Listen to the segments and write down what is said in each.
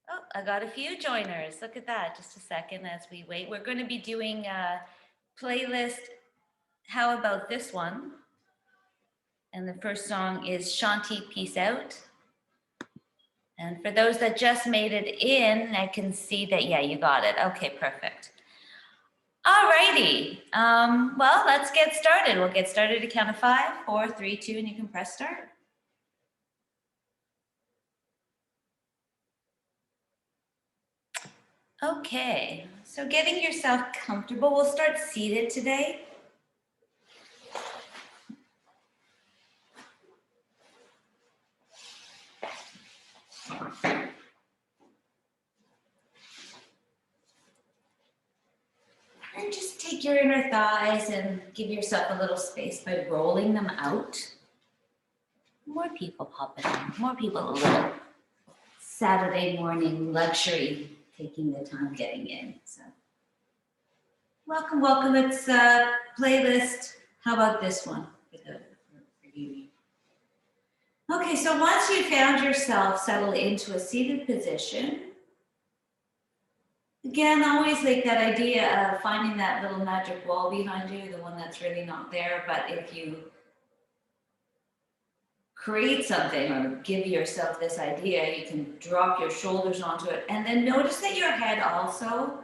Oh, I got a few joiners. Look at that. Just a second as we wait. We're going to be doing a playlist. How about this one? And the first song is Shanti Peace Out. And for those that just made it in, I can see that, yeah, you got it. Okay, perfect. All righty. Well, let's get started. We'll get started at a count of 5, 4, 3, 2, and you can press start. Okay, so getting yourself comfortable. We'll start seated today. And just take your inner thighs and give yourself a little space by rolling them out. More people popping in, more people a little Saturday morning luxury, taking the time getting in. So welcome, welcome. It's a playlist. How about this one for you? Okay, so once you found yourself settled into a seated position, again, always like that idea of finding that little magic wall behind you, the one that's really not there, but if you create something or give yourself this idea, you can drop your shoulders onto it and then notice that your head also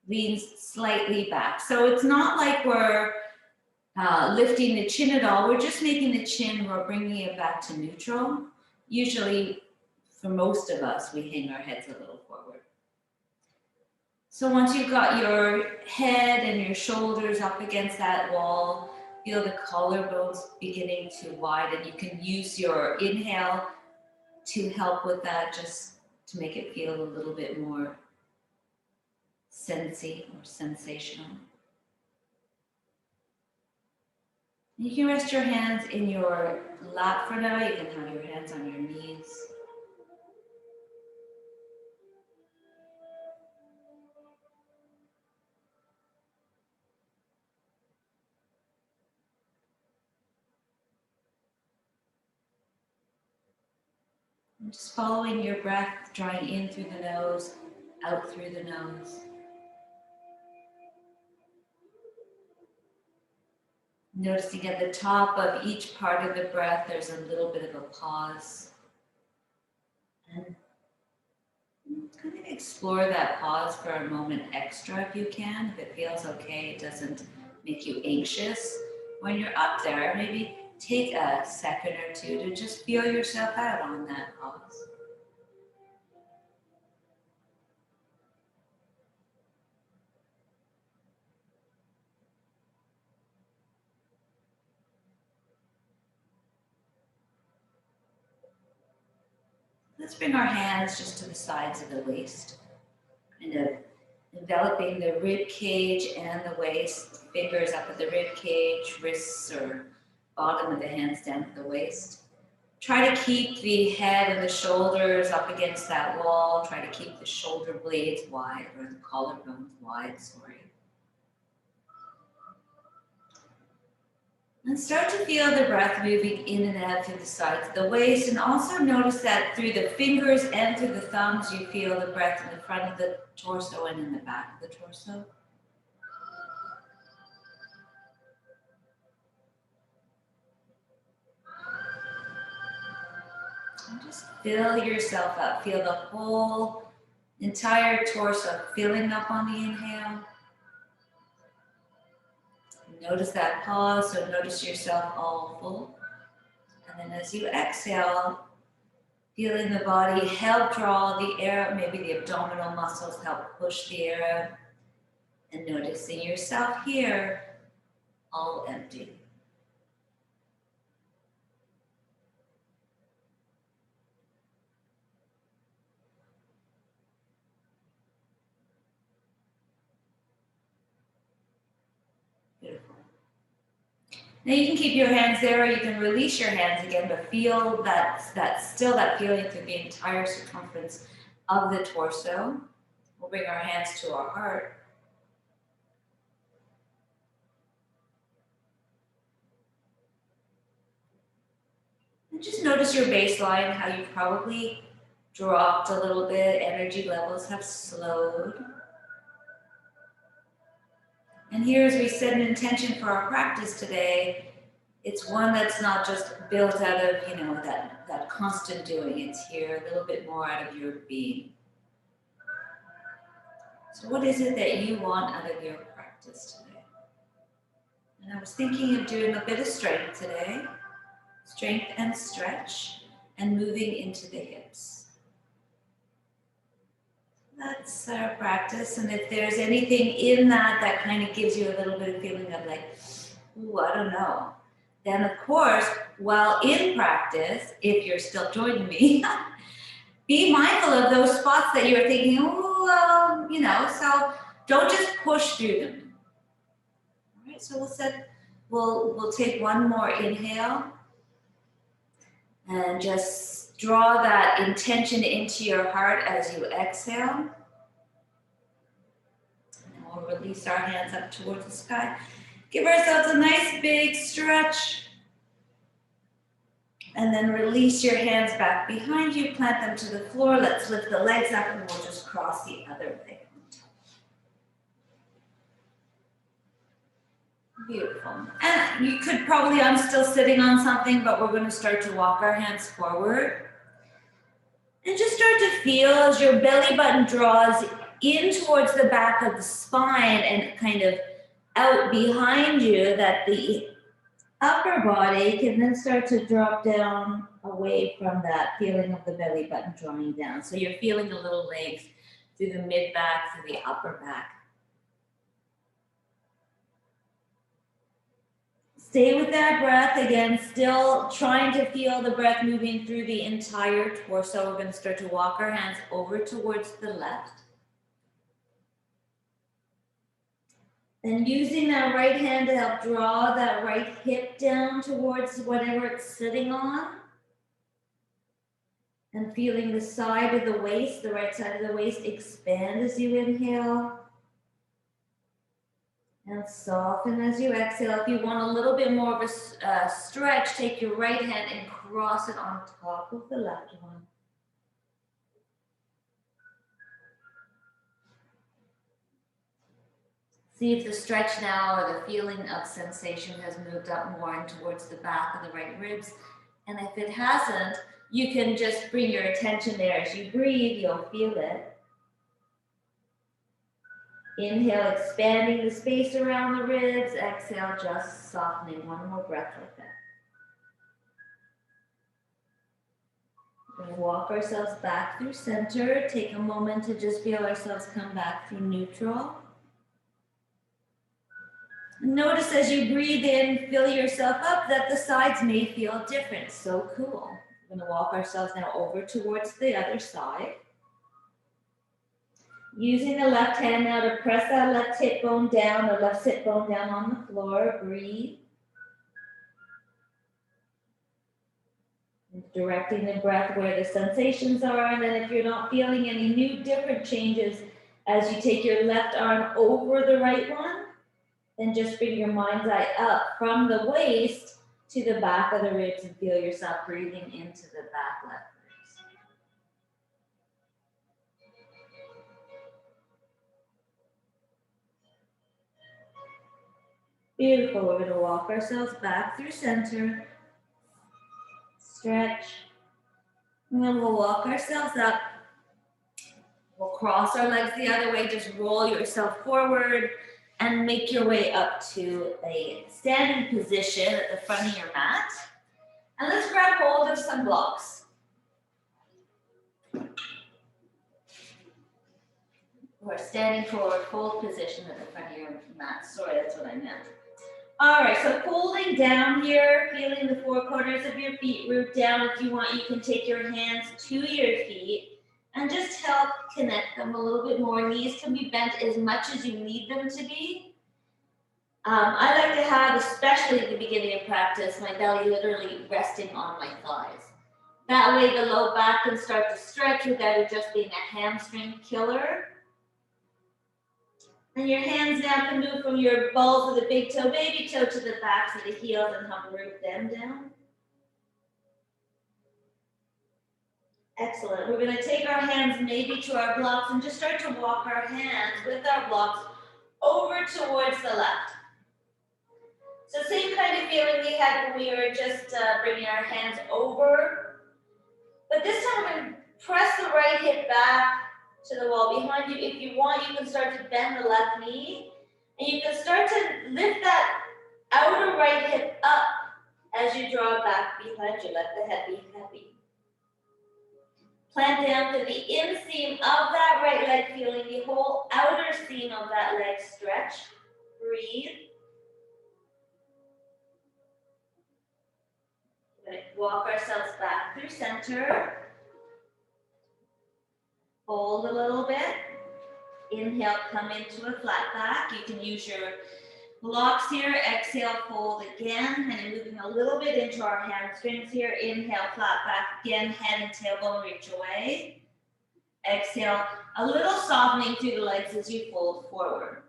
leans slightly back. So it's not like we're lifting the chin at all. We're just making the chin, we're bringing it back to neutral. Usually, for most of us, we hang our heads a little forward. So once you've got your head and your shoulders up against that wall, feel the collarbones beginning to widen. You can use your inhale to help with that, just to make it feel a little bit more sensy or sensational. You can rest your hands in your lap for now. You can have your hands on your knees. And just following your breath, drawing in through the nose, out through the nose. Noticing at the top of each part of the breath, there's a little bit of a pause. And kind of explore that pause for a moment extra if you can. If it feels okay, it doesn't make you anxious. When you're up there, maybe take a second or two to just feel yourself out on that pause. Let's bring our hands just to the sides of the waist, kind of enveloping the rib cage and the waist, fingers up at the rib cage, wrists or bottom of the hands down to the waist. Try to keep the head and the shoulders up against that wall. Try to keep the shoulder blades wide, or the collarbones wide, sorry. And start to feel the breath moving in and out through the sides of the waist. And also notice that through the fingers and through the thumbs, you feel the breath in the front of the torso and in the back of the torso. And just fill yourself up. Feel the whole entire torso filling up on the inhale. Notice that pause, so notice yourself all full. And then as you exhale, feeling the body help draw the air out, maybe the abdominal muscles help push the air out. And noticing yourself here, all empty. Beautiful. Now you can keep your hands there, or you can release your hands again, but feel that feeling through the entire circumference of the torso. We'll bring our hands to our heart. And just notice your baseline, how you probably dropped a little bit, energy levels have slowed. And here, as we set an intention for our practice today, it's one that's not just built out of, that constant doing. It's here a little bit more out of your being. So what is it that you want out of your practice today? And I was thinking of doing a bit of strength today, strength and stretch, and moving into the hips. That's our practice, and if there's anything in that kind of gives you a little bit of feeling of like, ooh, I don't know, then of course, while in practice, if you're still joining me, be mindful of those spots that you're thinking, oh, so don't just push through them. All right, so we'll take one more inhale and just draw that intention into your heart as you exhale. And we'll release our hands up towards the sky. Give ourselves a nice big stretch. And then release your hands back behind you, plant them to the floor. Let's lift the legs up and we'll just cross the other leg. Beautiful. And you could probably, I'm still sitting on something, but we're going to start to walk our hands forward. And just start to feel as your belly button draws in towards the back of the spine and kind of out behind you, that the upper body can then start to drop down away from that feeling of the belly button drawing down. So you're feeling a little length through the mid back, through the upper back. Stay with that breath again, still trying to feel the breath moving through the entire torso. We're going to start to walk our hands over towards the left. Then using that right hand to help draw that right hip down towards whatever it's sitting on. And feeling the side of the waist, the right side of the waist expand as you inhale. And soften as you exhale. If you want a little bit more of a stretch, take your right hand and cross it on top of the left one. See if the stretch now or the feeling of sensation has moved up more and towards the back of the right ribs. And if it hasn't, you can just bring your attention there. As you breathe, you'll feel it. Inhale, expanding the space around the ribs. Exhale, just softening. One more breath like that. We'll walk ourselves back through center. Take a moment to just feel ourselves come back through neutral. Notice as you breathe in, fill yourself up, that the sides may feel different. So cool. We're going to walk ourselves now over towards the other side. Using the left hand now to press that left hip bone down, or left sit bone down on the floor. Breathe. Directing the breath where the sensations are. And then if you're not feeling any new different changes, as you take your left arm over the right one, then just bring your mind's eye up from the waist to the back of the ribs and feel yourself breathing into the back left. Beautiful. We're going to walk ourselves back through center. Stretch. And then we'll walk ourselves up. We'll cross our legs the other way. Just roll yourself forward and make your way up to a standing position at the front of your mat. And let's grab hold of some blocks. Or standing forward, fold position at the front of your mat. Sorry, that's what I meant. All right, so holding down here, feeling the four corners of your feet root down. If you want, you can take your hands to your feet and just help connect them a little bit more. Knees can be bent as much as you need them to be. I like to have, especially at the beginning of practice, my belly literally resting on my thighs. That way the low back can start to stretch without it just being a hamstring killer. And your hands now can move from your balls of the big toe, baby toe to the backs of the heels and help root them down. Excellent. We're going to take our hands maybe to our blocks and just start to walk our hands with our blocks over towards the left. So same kind of feeling we had when we were just bringing our hands over. But this time we're going to press the right hip back to the wall behind you. If you want, you can start to bend the left knee. And you can start to lift that outer right hip up as you draw it back behind you. Let the head be heavy. Plant down to the inseam of that right leg, feeling the whole outer seam of that leg stretch. Breathe. Walk ourselves back through center. Hold a little bit. Inhale, come into a flat back. You can use your blocks here. Exhale, fold again. And moving a little bit into our hamstrings here. Inhale, flat back again. Head and tailbone reach away. Exhale, a little softening through the legs as you fold forward.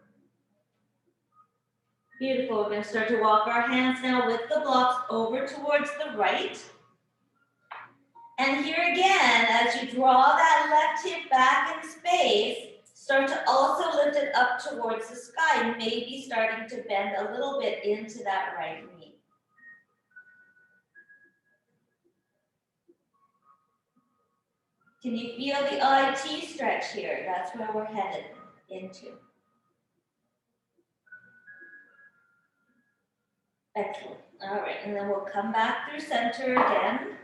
Beautiful. We're going to start to walk our hands now with the blocks over towards the right. And here again, as you draw that left hip back in space, start to also lift it up towards the sky, maybe starting to bend a little bit into that right knee. Can you feel the IT stretch here? That's where we're headed into. Excellent. All right, and then we'll come back through center again.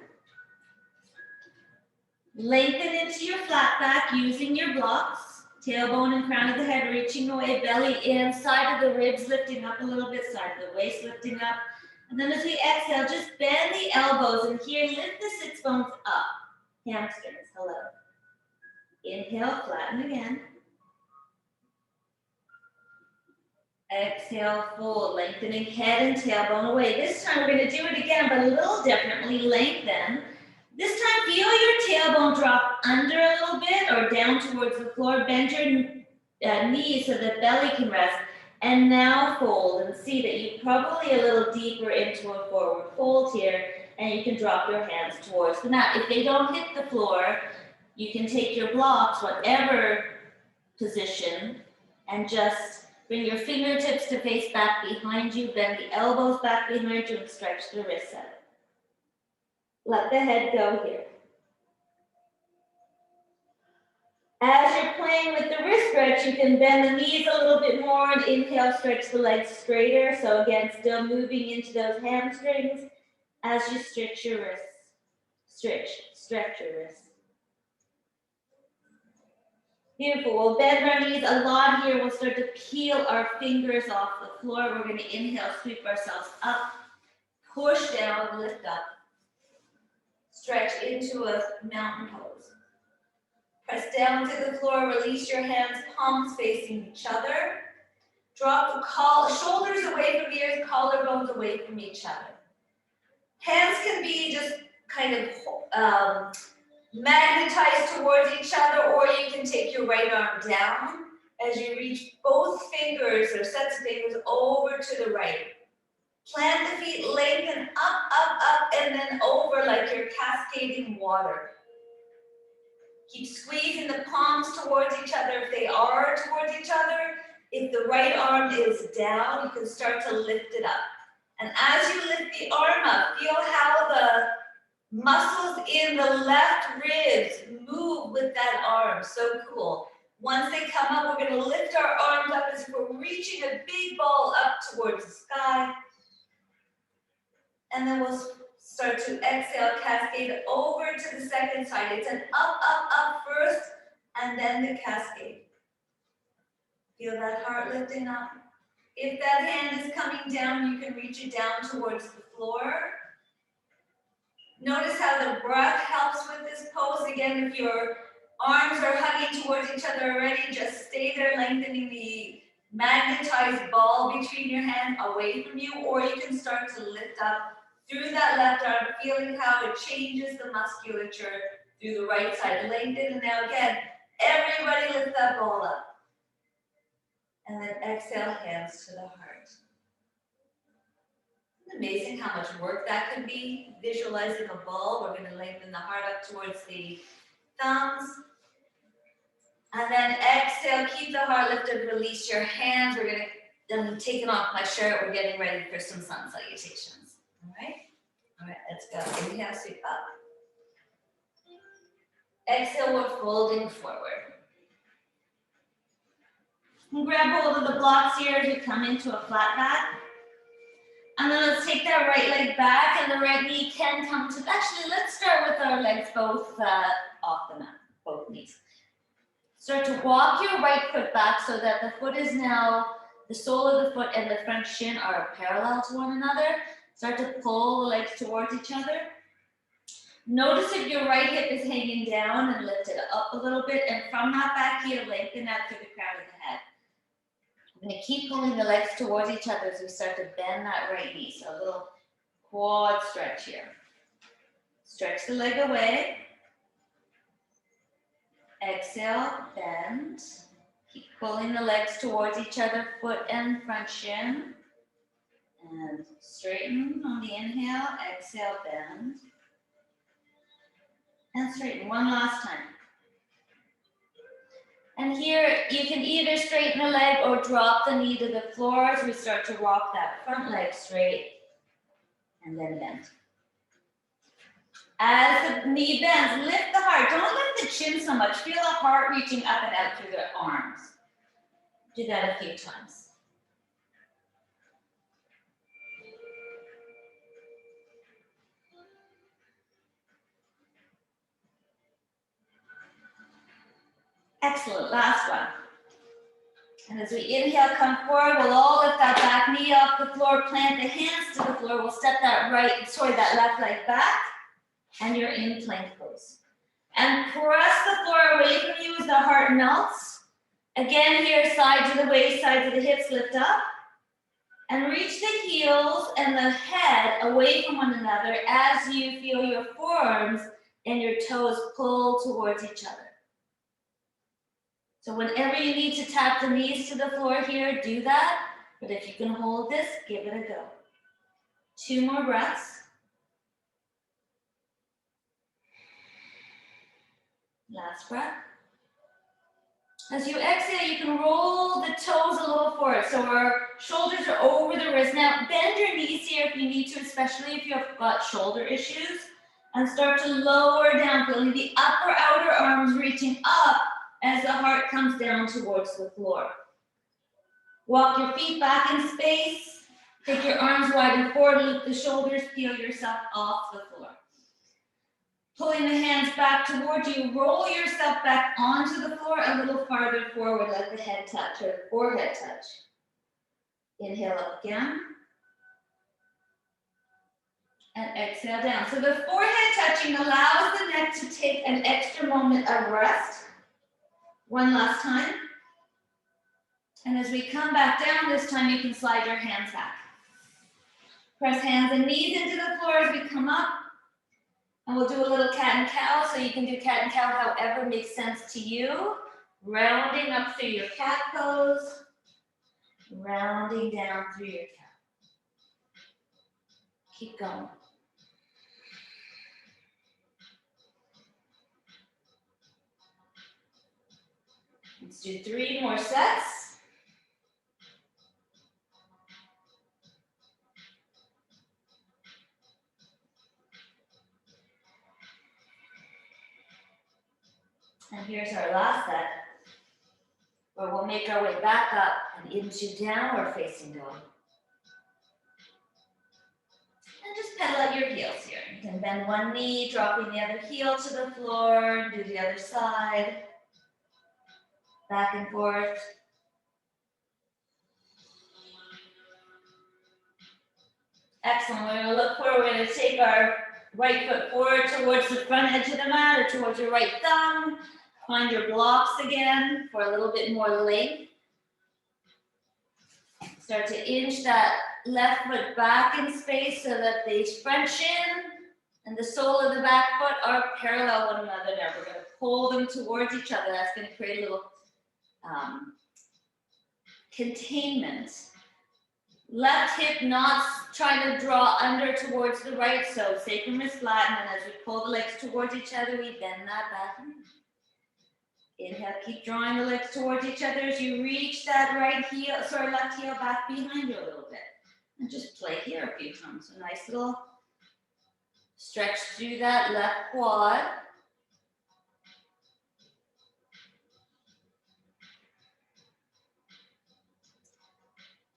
Lengthen into your flat back using your blocks. Tailbone and crown of the head reaching away, belly in, side of the ribs lifting up a little bit, side of the waist lifting up. And then as we exhale, just bend the elbows, and here lift the sits bones up. Hamstrings, hello. Inhale, flatten again. Exhale, fold, lengthening head and tailbone away. This time we're going to do it again, but a little differently. Lengthen. This time, feel your tailbone drop under a little bit or down towards the floor. Bend your knees so the belly can rest. And now fold, and see that you're probably a little deeper into a forward fold here, and you can drop your hands towards the mat. If they don't hit the floor, you can take your blocks, whatever position, and just bring your fingertips to face back behind you, bend the elbows back behind you, and stretch the wrists out. Let the head go here. As you're playing with the wrist stretch, you can bend the knees a little bit more and inhale, stretch the legs straighter. So again, still moving into those hamstrings as you stretch your wrists. Stretch your wrists. Beautiful. We'll bend our knees a lot here. We'll start to peel our fingers off the floor. We're going to inhale, sweep ourselves up, push down, lift up. Stretch into a mountain pose. Press down to the floor, release your hands, palms facing each other. Drop the shoulders away from the ears, collarbones away from each other. Hands can be just kind of magnetized towards each other, or you can take your right arm down as you reach both fingers or sets of fingers over to the right. Plant the feet, lengthen up, and then over like you're cascading water. Keep squeezing the palms towards each other if they are towards each other. If the right arm is down, you can start to lift it up. And as you lift the arm up, feel how the muscles in the left ribs move with that arm. So cool. Once they come up, we're going to lift our arms up as if we're reaching a big ball up towards the sky. And then we'll start to exhale, cascade over to the second side. It's an up first, and then the cascade. Feel that heart lifting up. If that hand is coming down, you can reach it down towards the floor. Notice how the breath helps with this pose. Again, if your arms are hugging towards each other already, just stay there, lengthening the magnetized ball between your hands away from you, or you can start to lift up through that left arm, feeling how it changes the musculature through the right side. Lengthen, and now again, everybody lift that ball up. And then exhale, hands to the heart. Amazing how much work that can be. Visualizing a ball, we're going to lengthen the heart up towards the thumbs. And then exhale, keep the heart lifted, release your hands. We're going to, I'm taking off my shirt. We're getting ready for some sun salutations. All right? All right, let's go. Inhale, sweep up. Exhale, we're folding forward. And grab hold of the blocks here as we come into a flat back. And then let's take that right leg back and the right knee can come to, actually let's start with our legs both off the mat, both knees. Start to walk your right foot back so that the foot is now, the sole of the foot and the front shin are parallel to one another. Start to pull the legs towards each other. Notice if your right hip is hanging down and lift it up a little bit, and from that back heel, lengthen out through the crown of the head. I'm going to keep pulling the legs towards each other as we start to bend that right knee. So a little quad stretch here. Stretch the leg away. Exhale, bend. Keep pulling the legs towards each other, foot and front shin. And straighten on the inhale. Exhale, bend. And straighten one last time. And here you can either straighten the leg or drop the knee to the floor as we start to rock that front leg straight and then bend. As the knee bends, lift the heart. Don't lift the chin so much. Feel the heart reaching up and out through the arms. Do that a few times. Excellent, last one. And as we inhale, come forward, we'll all lift that back knee off the floor, plant the hands to the floor. We'll step that that left leg back, and you're in plank pose. And press the floor away from you as the heart melts. Again here, side to the waist, side to the hips, lift up. And reach the heels and the head away from one another as you feel your forearms and your toes pull towards each other. So whenever you need to tap the knees to the floor here, do that. But if you can hold this, give it a go. 2 more breaths. Last breath. As you exhale, you can roll the toes a little forward. So our shoulders are over the wrist. Now, bend your knees here if you need to, especially if you have got shoulder issues. And start to lower down, feeling the upper outer arms reaching up as the heart comes down towards the floor. Walk your feet back in space. Take your arms wide and forward, loop the shoulders, peel yourself off the floor. Pulling the hands back towards you, roll yourself back onto the floor a little farther forward, let the head touch or the forehead touch. Inhale up again. And exhale down. So the forehead touching allows the neck to take an extra moment of rest. One last time. And as we come back down, this time you can slide your hands back. Press hands and knees into the floor as we come up. And we'll do a little cat and cow. So you can do cat and cow however makes sense to you. Rounding up through your cat pose. Rounding down through your cat. Keep going. Let's do 3 more sets. And here's our last set, where we'll make our way back up and into downward facing dog. And just pedal at your heels here. You can bend one knee, dropping the other heel to the floor, do the other side. Back and forth. Excellent. We're going to look forward. We're going to take our right foot forward towards the front edge of the mat or towards your right thumb. Find your blocks again for a little bit more length. Start to inch that left foot back in space so that the front shin and the sole of the back foot are parallel one another now. We're going to pull them towards each other. That's going to create a little containment Left hip not trying to draw under towards the right, so sacrum is flat, and then as we pull the legs towards each other, we bend that back. Inhale, keep drawing the legs towards each other as you reach that left heel back behind you a little bit. And just play here a few times. A nice little stretch through that left quad.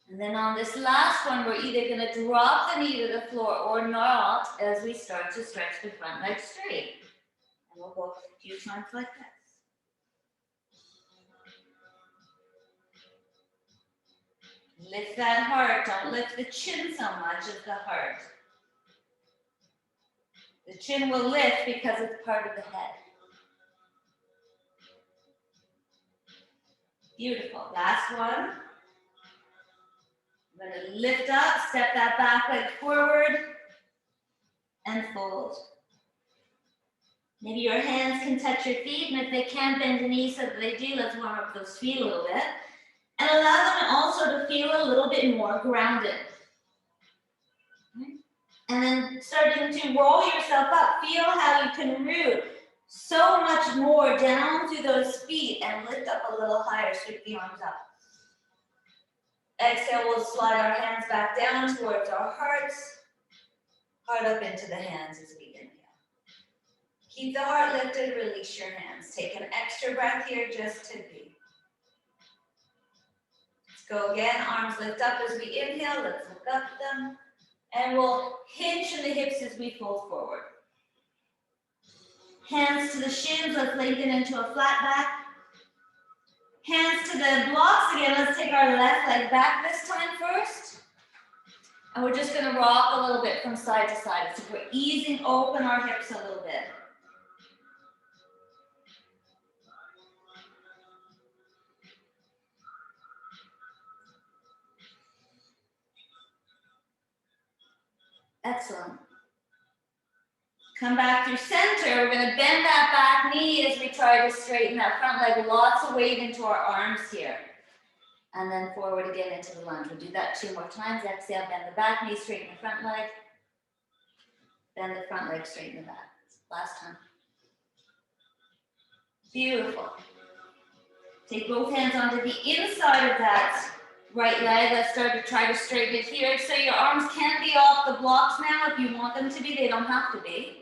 And then on this last one, we're either going to drop the knee to the floor or not as we start to stretch the front leg straight. And we'll go a few times like this. Lift that heart. Don't lift the chin so much as the heart. The chin will lift because it's part of the head. Beautiful. Last one. I'm going to lift up, step that back leg forward, and fold. Maybe your hands can touch your feet, and if they can't, bend the knees so that they do. Let's warm up those feet a little bit. And allow them also to feel a little bit more grounded. And then starting to roll yourself up. Feel how you can root so much more down through those feet and lift up a little higher. Sweep the arms up. Exhale, we'll slide our hands back down towards our hearts. Heart up into the hands as we inhale. Keep the heart lifted, release your hands. Take an extra breath here just to be. Let's go again, arms lift up as we inhale. Let's look up them. And we'll hinge in the hips as we fold forward. Hands to the shins, let's lengthen into a flat back. Hands to the blocks again. Let's take our left leg back this time first. And we're just going to rock a little bit from side to side. So we're easing open our hips a little bit. Excellent. Come back through center. We're going to bend that back knee as we try to straighten that front leg. Lots of weight into our arms here. And then forward again into the lunge. We'll do that 2 more times. Exhale, bend the back knee, straighten the front leg. Bend the front leg, straighten the back. Last time. Beautiful. Take both hands onto the inside of that right leg. Let's start to try to straighten it here. So your arms can be off the blocks now if you want them to be. They don't have to be.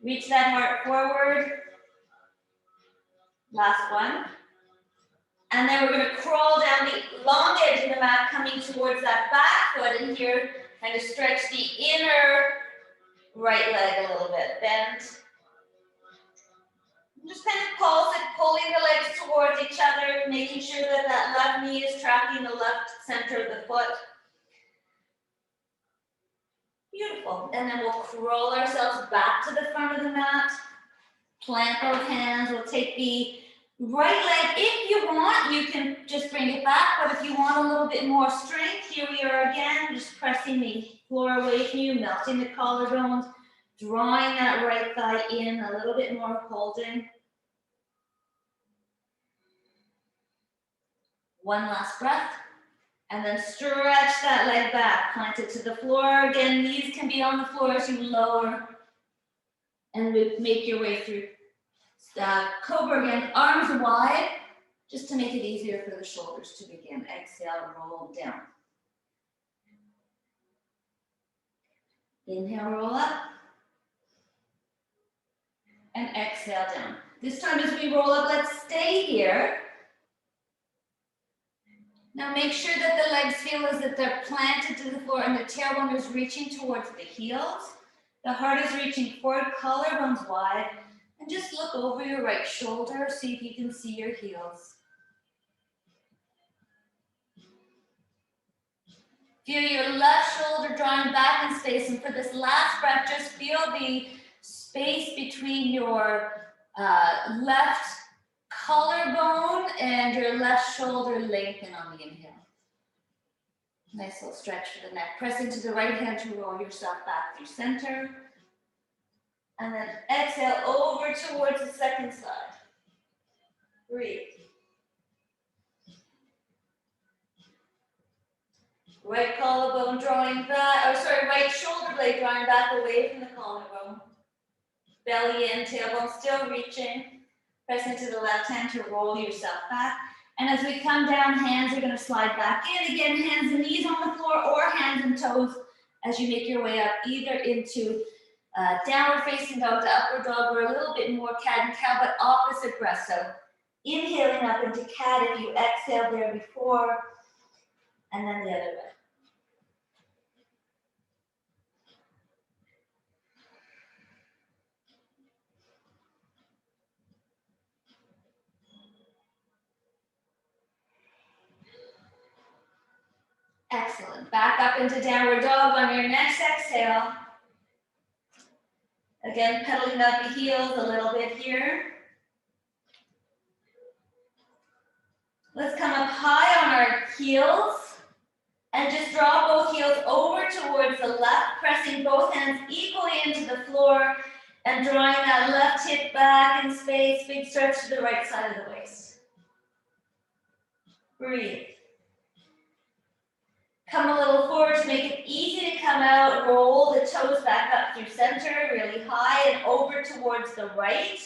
Reach that heart forward. Last one. And then we're going to crawl down the long edge of the mat, coming towards that back foot. And here, kind of stretch the inner right leg a little bit. Bend. Just kind of pulse it, pulling the legs towards each other, making sure that that left knee is tracking the left center of the foot. Beautiful. And then we'll crawl ourselves back to the front of the mat. Plant both hands. We'll take the right leg. If you want, you can just bring it back. But if you want a little bit more strength, here we are again, just pressing the floor away from you, melting the collarbones, drawing that right thigh in a little bit more, holding. One last breath. And then stretch that leg back, plant it to the floor. Again, knees can be on the floor as you lower. And make your way through cobra again, arms wide, just to make it easier for the shoulders to begin. Exhale, roll down. Inhale, roll up. And exhale down. This time as we roll up, let's stay here. Now make sure that the legs feel as if they're planted to the floor and the tailbone is reaching towards the heels. The heart is reaching forward, collarbones wide. And just look over your right shoulder, see if you can see your heels. Feel your left shoulder drawing back in space. And for this last breath, just feel the space between your left collarbone and your left shoulder lengthen on the inhale. Nice little stretch for the neck. Press into the right hand to roll yourself back through center. And then exhale over towards the second side. Breathe. Right collarbone drawing back, or sorry, right shoulder blade drawing back away from the collarbone. Belly in, tailbone still reaching. Press into the left hand to roll yourself back. And as we come down, hands are going to slide back in. Again, hands and knees on the floor or hands and toes as you make your way up either into downward facing dog to upward dog or a little bit more cat and cow, but opposite breath. So inhaling up into cat if you exhaled there before, and then the other way. Excellent. Back up into downward dog on your next exhale. Again, pedaling up the heels a little bit here. Let's come up high on our heels and just draw both heels over towards the left, pressing both hands equally into the floor and drawing that left hip back in space, big stretch to the right side of the waist. Breathe. Come a little forward to make it easy to come out. Roll the toes back up through center, really high and over towards the right.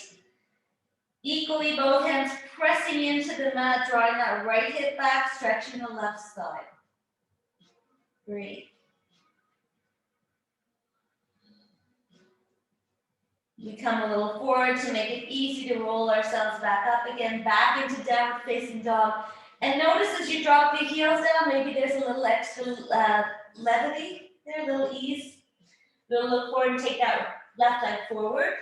Equally, both hands pressing into the mat, drawing that right hip back, stretching the left side. Breathe. We come a little forward to make it easy to roll ourselves back up again, back into downward facing dog. And notice as you drop the heels down, maybe there's a little extra levity there, a little ease. We'll look forward and take that left leg forward.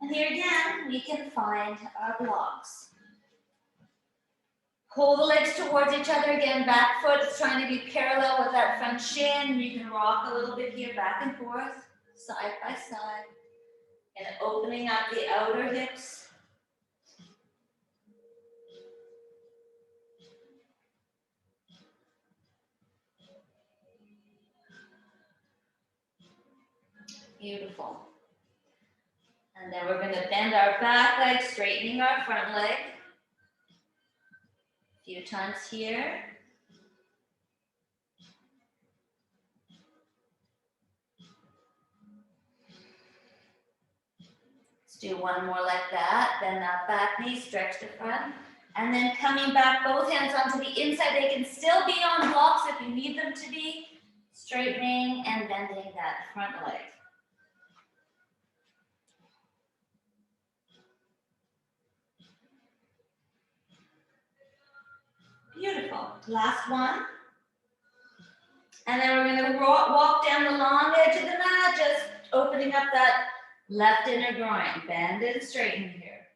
And here again, we can find our blocks. Pull the legs towards each other again, back foot is trying to be parallel with that front shin. You can rock a little bit here, back and forth, side by side. And opening up the outer hips. Beautiful. And then we're going to bend our back leg, straightening our front leg. A few times here. Let's do one more like that. Bend that back knee, stretch the front. And then coming back, both hands onto the inside. They can still be on blocks if you need them to be. Straightening and bending that front leg. Beautiful. Last one. And then we're going to walk down the long edge of the mat, just opening up that left inner groin. Bend and straighten here.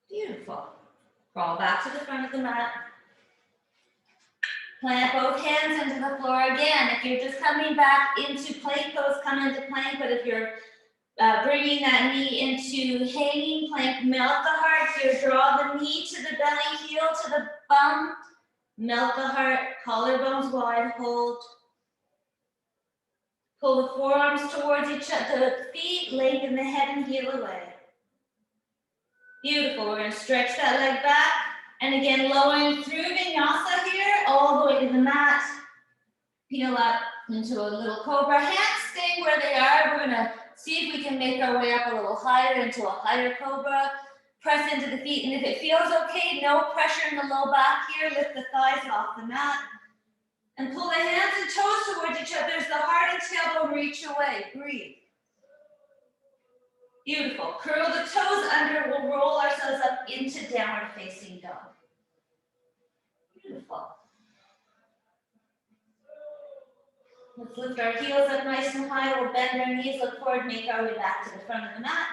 Beautiful. Crawl back to the front of the mat. Plant both hands into the floor again. If you're just coming back into plank pose, come into plank. But if you're bringing that knee into hanging plank, melt the heart here. Draw the knee to the belly, heel to the bum. Melt the heart, collarbones wide, hold. Pull the forearms towards each other, the feet, lengthen the head and heel away. Beautiful. We're going to stretch that leg back. And again, lowering through vinyasa here, all the way to the mat. Peel up into a little cobra. Hands staying where they are. We're going to see if we can make our way up a little higher into a higher cobra. Press into the feet. And if it feels okay, no pressure in the low back here. Lift the thighs off the mat. And pull the hands and toes towards each other as the heart and tailbone reach away. Breathe. Beautiful. Curl the toes under. We'll roll ourselves up into downward facing dog. Beautiful. Let's lift our heels up nice and high. We'll bend our knees, look forward, make our way back to the front of the mat.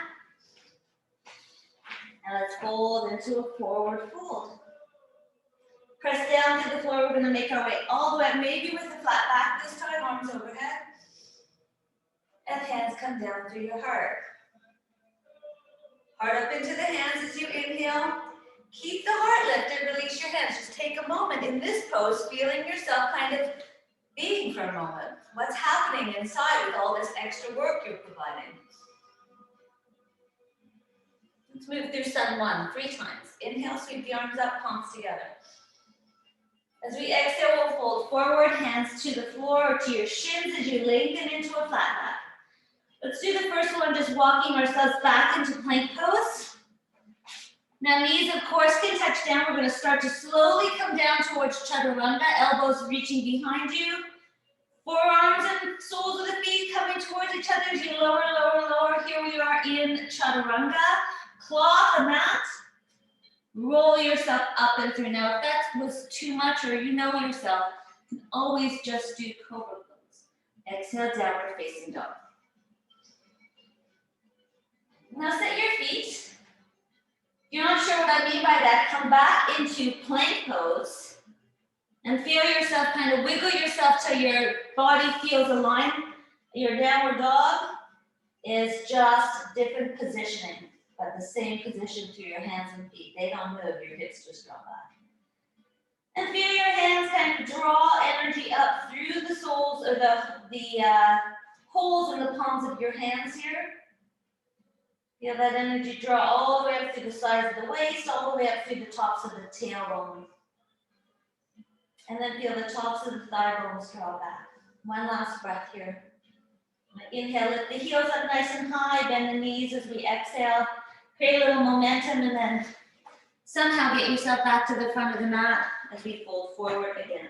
And let's fold into a forward fold. Press down to the floor. We're going to make our way all the way up, maybe with a flat back this time, arms overhead. And hands come down through your heart. Heart up into the hands as you inhale. Keep the heart lifted, release your hands. Just take a moment in this pose, feeling yourself kind of being for a moment. what's happening inside with all this extra work you're providing. Let's move through sun one 3 times. Inhale, sweep the arms up, palms together. As we exhale, we'll fold forward, hands to the floor or to your shins as you lengthen into a flat back. Let's do the first one, just walking ourselves back into plank pose. Now knees, of course, can touch down. We're going to start to slowly come down towards chaturanga, elbows reaching behind you. Forearms and soles of the feet coming towards each other as you lower, lower, lower. Here we are in chaturanga. Claw the mat. Roll yourself up and through. Now, if that was too much or you know yourself, you can always just do cobra pose. Exhale, downward facing dog. Now set your feet. If you're not sure what I mean by that, come back into plank pose and feel yourself kind of wiggle yourself till your body feels aligned. Your downward dog is just different positioning, but the same position through your hands and feet. They don't move, your hips just drop back. And feel your hands kind of draw energy up through the soles or the holes in the palms of your hands here. Feel that energy draw all the way up through the sides of the waist, all the way up through the tops of the tailbone. And then feel the tops of the thigh bones draw back. One last breath here. Inhale, lift the heels up nice and high, bend the knees as we exhale. Create a little momentum and then somehow get yourself back to the front of the mat as we fold forward again.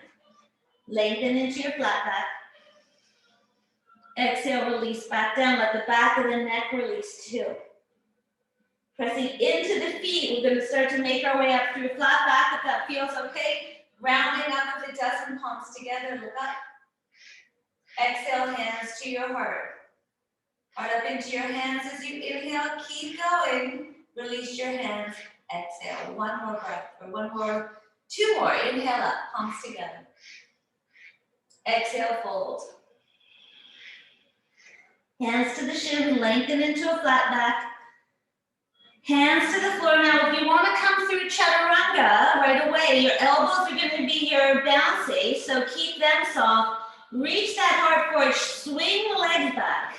Lengthen into your flat back. Exhale, release back down. Let the back of the neck release too. Pressing into the feet, we're going to start to make our way up through flat back if that feels okay. Rounding up if it doesn't, palms together, look up. Exhale, hands to your heart. Heart up into your hands as you inhale, keep going. Release your hands, exhale. One more breath, or two more. Inhale up, palms together. Exhale, fold. Hands to the shins, lengthen into a flat back. Hands to the floor. Now, if you want to come through chaturanga right away, your elbows are going to be your bouncy, so keep them soft. Reach that hard forward, swing the legs back,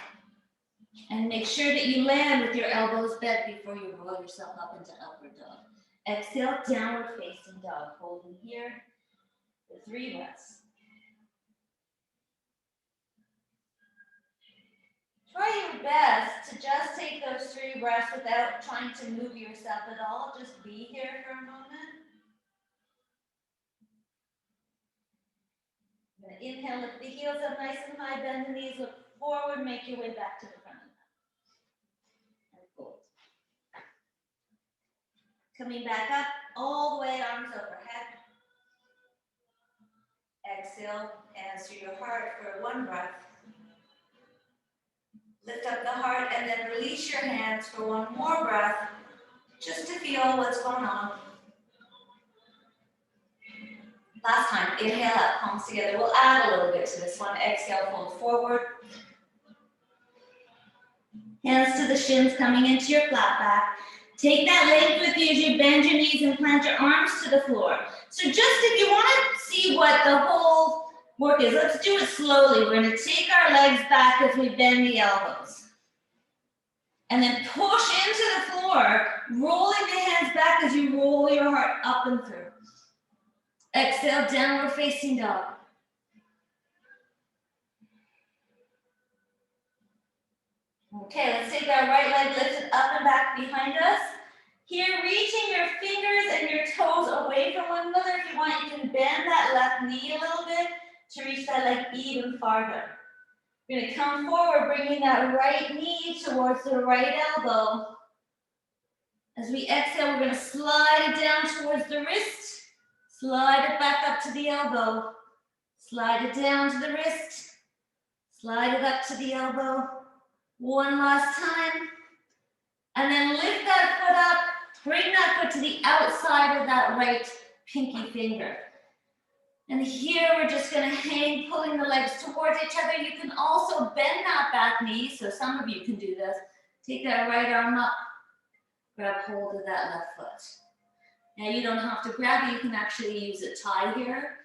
and make sure that you land with your elbows bent before you roll yourself up into upward dog. Exhale, downward facing dog. Holding here for 3 breaths. Try your best to just take those 3 breaths without trying to move yourself at all. Just be here for a moment. I'm going to inhale, lift the heels up nice and high, bend the knees, look forward, make your way back to the front of the mat. And fold. Coming back up, all the way, arms overhead. Exhale, hands to your heart for 1 breath. Lift up the heart and then release your hands for 1 more breath, just to feel what's going on. Last time, inhale up, palms together. We'll add a little bit to this one. Exhale, fold forward. Hands to the shins coming into your flat back. Take that length with you as you bend your knees and plant your arms to the floor. So just if you want to see what the whole work is, let's do it slowly. We're going to take our legs back as we bend the elbows. And then push into the floor, rolling the hands back as you roll your heart up and through. Exhale, downward facing dog. Okay, let's take our right leg lifted up and back behind us. Here, reaching your fingers and your toes away from one another. If you want, you can bend that left knee a little bit to reach that leg even farther. You're going to come forward, bringing that right knee towards the right elbow. As we exhale, we're going to slide it down towards the wrist. Slide it back up to the elbow. Slide it down to the wrist. Slide it up to the elbow. One last time. And then lift that foot up. Bring that foot to the outside of that right pinky finger. And here we're just going to hang, pulling the legs towards each other. You can also bend that back knee. So some of you can do this. Take that right arm up. Grab hold of that left foot. Now you don't have to grab it. You can actually use a tie here.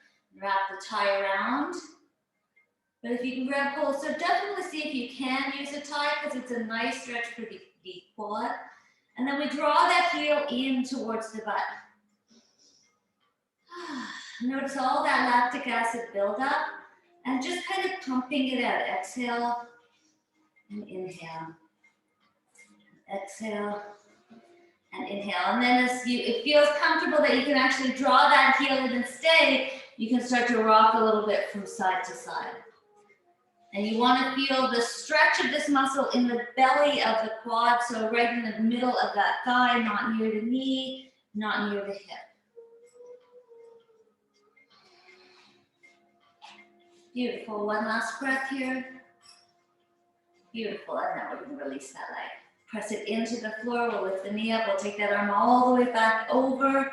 Wrap the tie around. But if you can grab hold, so definitely see if you can use a tie because it's a nice stretch for the quad. And then we draw that heel in towards the butt. Notice all that lactic acid buildup and just kind of pumping it out. Exhale and inhale. Exhale and inhale. And then as it feels comfortable that you can actually draw that heel in and stay, you can start to rock a little bit from side to side. And you want to feel the stretch of this muscle in the belly of the quad, so right in the middle of that thigh, not near the knee, not near the hip. Beautiful. One last breath here. Beautiful. And now we're going to release that leg. Press it into the floor. We'll lift the knee up. We'll take that arm all the way back over.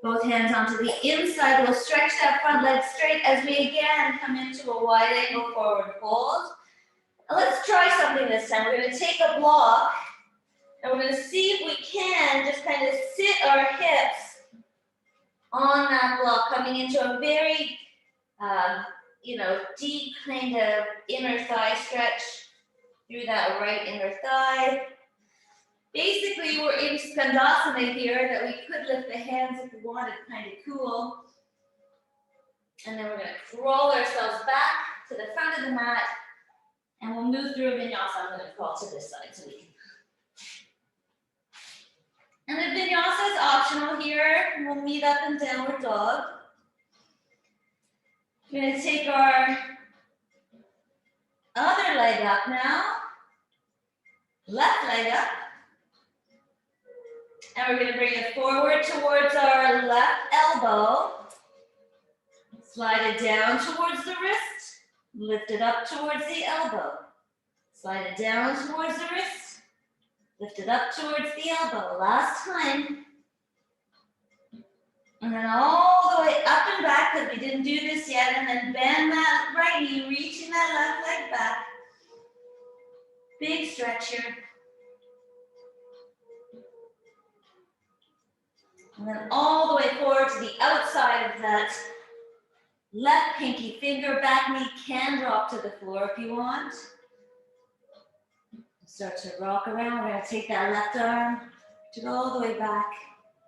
Both hands onto the inside. We'll stretch that front leg straight as we again come into a wide angle forward fold. Now let's try something this time. We're going to take a block and we're going to see if we can just kind of sit our hips on that block, coming into a very deep kind of inner thigh stretch through that right inner thigh. Basically, we're in Skandasana here, that we could lift the hands if we wanted, kind of cool. And then we're going to crawl ourselves back to the front of the mat, and we'll move through a vinyasa. I'm going to crawl to this side so we can. And the vinyasa is optional here. We'll meet up in downward dog. We're going to take our other leg up now. Left leg up. And we're going to bring it forward towards our left elbow. Slide it down towards the wrist. Lift it up towards the elbow. Slide it down towards the wrist. Lift it up towards the elbow. Last time. And then all the way up and back, because we didn't do this yet. And then bend that right knee, reaching that left leg back. Big stretch here. And then all the way forward to the outside of that left pinky finger. Back knee can drop to the floor if you want. Start to rock around. We're going to take that left arm to go all the way back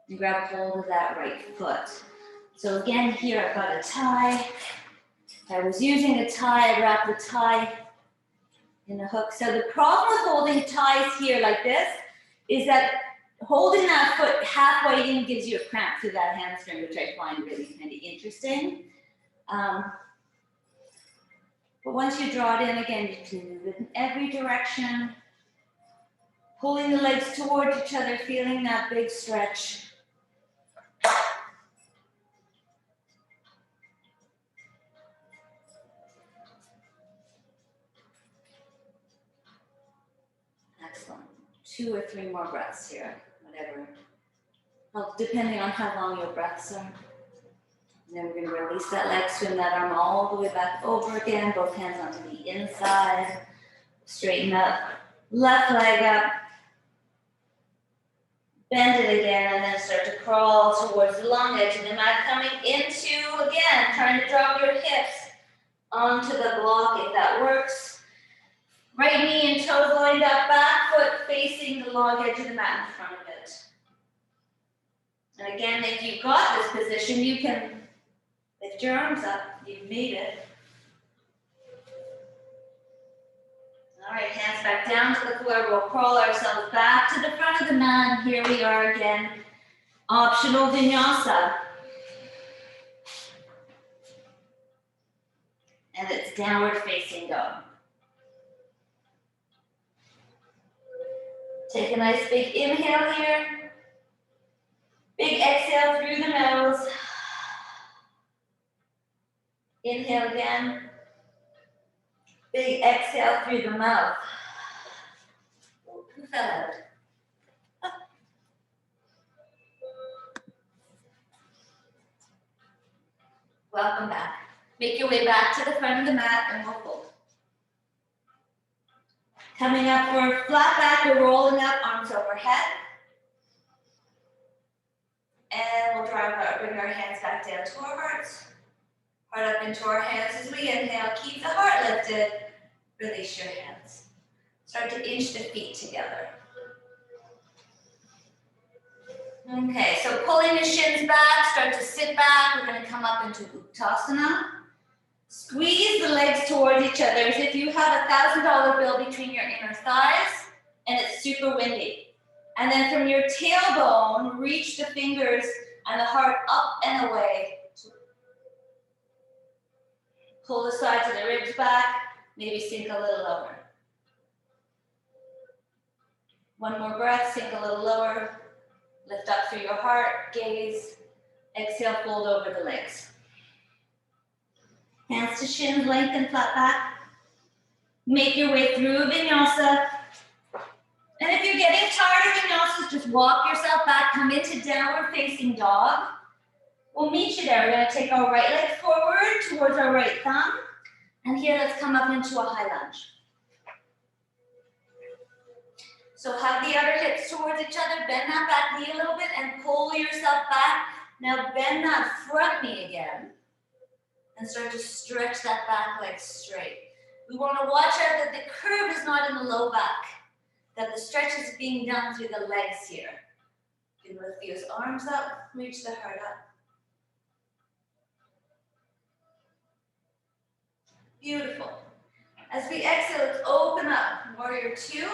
and grab hold of that right foot. So again, here I've got a tie. If I was using a tie, I'd wrap the tie in a hook. So the problem with holding ties here like this is that holding that foot halfway in gives you a cramp through that hamstring, which I find really kind of interesting. But once you draw it in, again, you can move it in every direction. Pulling the legs towards each other, feeling that big stretch. Excellent. 2 or 3 more breaths here, whatever. Well, depending on how long your breaths are. And then we're going to release that leg, swing that arm all the way back over again, both hands onto the inside. Straighten up, left leg up. Bend it again, and then start to crawl towards the long edge of the mat, coming into, again, trying to drop your hips onto the block if that works. Right knee and toes lined up, back foot facing the long edge of the mat in front of it. And again, if you've got this position, you can lift your arms up. You've made it. All right, hands back down to the floor. We'll crawl ourselves back to the front of the mat. Here we are again. Optional vinyasa. And it's downward facing dog. Take a nice big inhale here. Big exhale through the nose. Inhale again. Big exhale through the mouth. Who fell out? Welcome back. Make your way back to the front of the mat and we'll fold. Coming up for flat back, we're rolling up, arms overhead. And we'll bring our hands back down to our hearts. Heart up into our hands as we inhale. Keep the heart lifted. Release your hands. Start to inch the feet together. Okay, so pulling the shins back, start to sit back. We're going to come up into Uttanasana. Squeeze the legs towards each other as if you have a $1,000 bill between your inner thighs and it's super windy. And then from your tailbone, reach the fingers and the heart up and away. Pull the sides of the ribs back, maybe sink a little lower. One more breath, sink a little lower. Lift up through your heart, gaze. Exhale, fold over the legs. Hands to shins, lengthen, flat back. Make your way through vinyasa. And if you're getting tired of vinyasas, just walk yourself back, come into downward facing dog. We'll meet you there. We're going to take our right leg forward towards our right thumb. And here, let's come up into a high lunge. So hug the outer hips towards each other, bend that back knee a little bit and pull yourself back. Now bend that front knee again and start to stretch that back leg straight. We want to watch out that the curve is not in the low back, that the stretch is being done through the legs here. You can lift those arms up, reach the heart up. Beautiful. As we exhale, let's open up. Warrior two.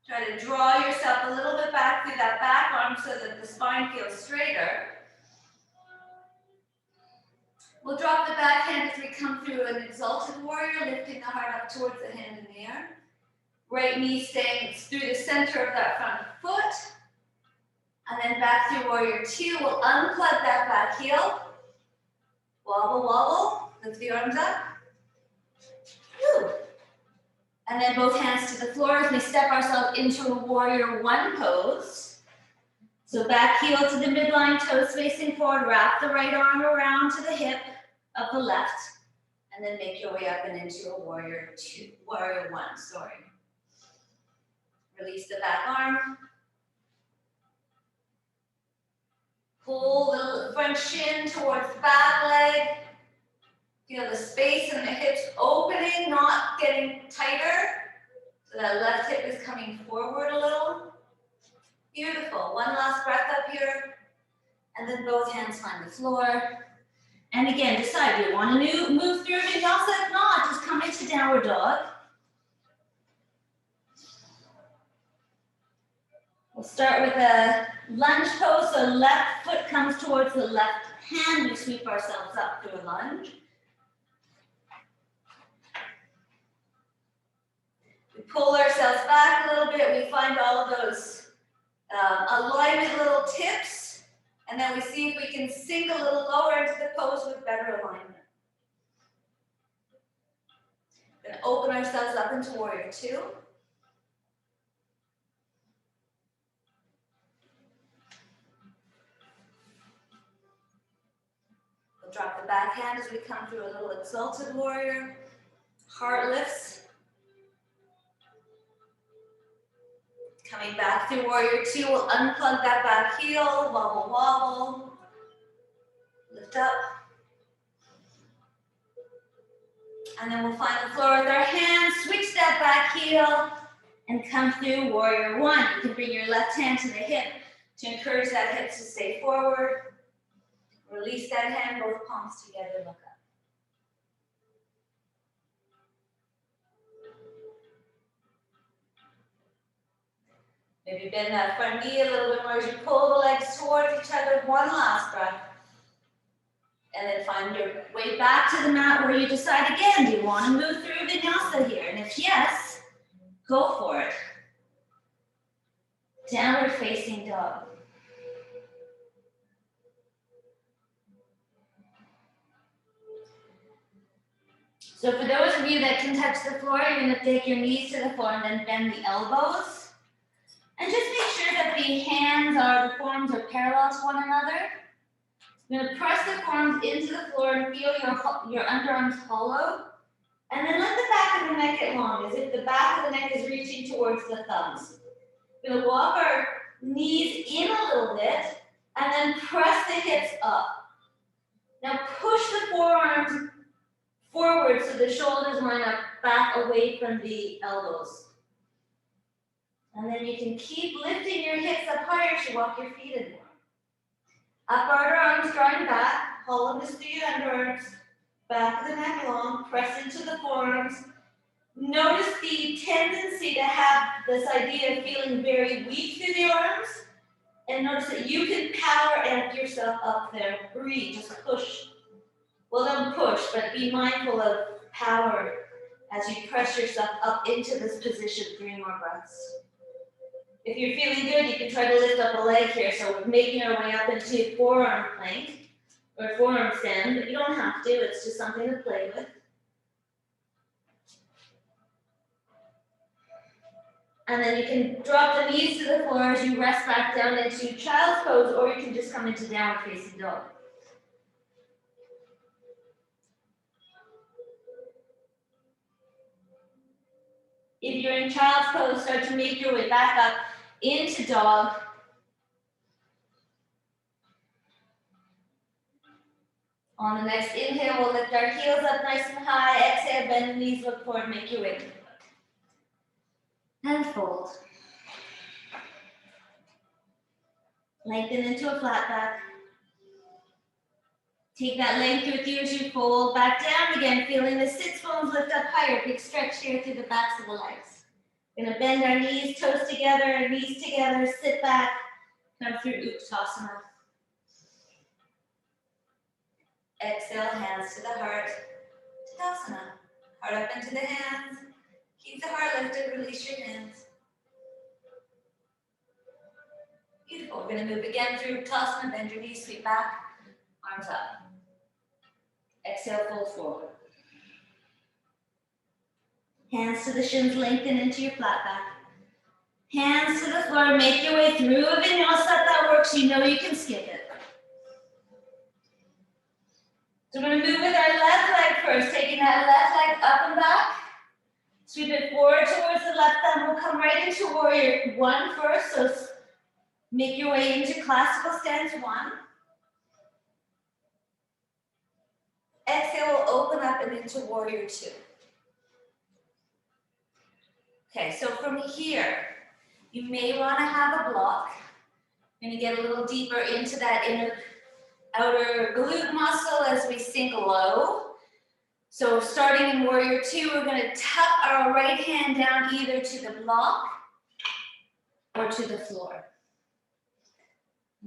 Try to draw yourself a little bit back through that back arm so that the spine feels straighter. We'll drop the back hand as we come through an exalted warrior, lifting the heart up towards the hand in the air. Right knee staying through the center of that front foot. And then back through warrior two, we'll unplug that back heel. Wobble, wobble, lift the arms up. Woo. And then both hands to the floor as we step ourselves into a warrior one pose. So back heel to the midline, toes facing forward, wrap the right arm around to the hip of the left, and then make your way up and into a warrior one, sorry. Release the back arm. Pull the front shin towards the back leg. Feel the space in the hips opening, not getting tighter. So that left hip is coming forward a little. Beautiful. One last breath up here. And then both hands find the floor. And again, decide, do you want to move through vinyasa? If not, just come into downward dog. We'll start with a lunge pose. So left foot comes towards the left hand. We sweep ourselves up through a lunge. We pull ourselves back a little bit. We find all of those alignment little tips. And then we see if we can sink a little lower into the pose with better alignment. Then open ourselves up into warrior two. We'll drop the back hand as we come through a little exalted warrior. Heart lifts. Coming back through warrior two, we'll unplug that back heel, wobble, wobble. Lift up. And then we'll find the floor with our hands, switch that back heel, and come through warrior one. You can bring your left hand to the hip to encourage that hip to stay forward. Release that hand, both palms together, look up. Maybe bend that front knee a little bit more as you pull the legs towards each other. One last breath. And then find your way back to the mat where you decide again, do you want to move through vinyasa here? And if yes, go for it. Downward facing dog. So for those of you that can touch the floor, you're going to take your knees to the floor and then bend the elbows. And just make sure that the forearms are parallel to one another. You're going to press the forearms into the floor and feel your underarms hollow. And then let the back of the neck get long, as if the back of the neck is reaching towards the thumbs. We're going to walk our knees in a little bit, and then press the hips up. Now push the forearms forward so the shoulders line up back away from the elbows. And then you can keep lifting your hips up higher as you walk your feet in more. Up outer arms drawing back, hollowness through your underarms, back of the neck long, press into the forearms. Notice the tendency to have this idea of feeling very weak through the arms. And notice that you can power amp yourself up there. Breathe, just push. Well, don't push, but be mindful of power as you press yourself up into this position. 3 more breaths. If you're feeling good, you can try to lift up a leg here. So we're making our way up into forearm plank or forearm stand, but you don't have to. It's just something to play with. And then you can drop the knees to the floor as you rest back down into child's pose, or you can just come into downward facing dog. If you're in child's pose, start to make your way back up into dog. On the next inhale, we'll lift our heels up nice and high. Exhale, bend the knees, look forward, make your way. And fold. Lengthen into a flat back. Take that length with you as you fold back down again, feeling the sits bones lift up higher. Big stretch here through the backs of the legs. We're going to bend our knees, toes together, knees together, sit back, come through Uttanasana. Exhale, hands to the heart, Tadasana. Heart up into the hands. Keep the heart lifted, release your hands. Beautiful. We're going to move again through Uttanasana, bend your knees, sweep back, arms up. Exhale, fold forward. Hands to the shins, lengthen into your flat back. Hands to the floor, make your way through a vinyasa. That works, you know you can skip it. So we're going to move with our left leg first, taking that left leg up and back. Sweep it forward towards the left thumb. We'll come right into warrior 1 first. So make your way into classical stance 1. Exhale, we'll open up and into warrior 2. Okay, so from here, you may want to have a block. You're going to get a little deeper into that inner outer glute muscle as we sink low. So starting in warrior 2, we're going to tuck our right hand down either to the block or to the floor.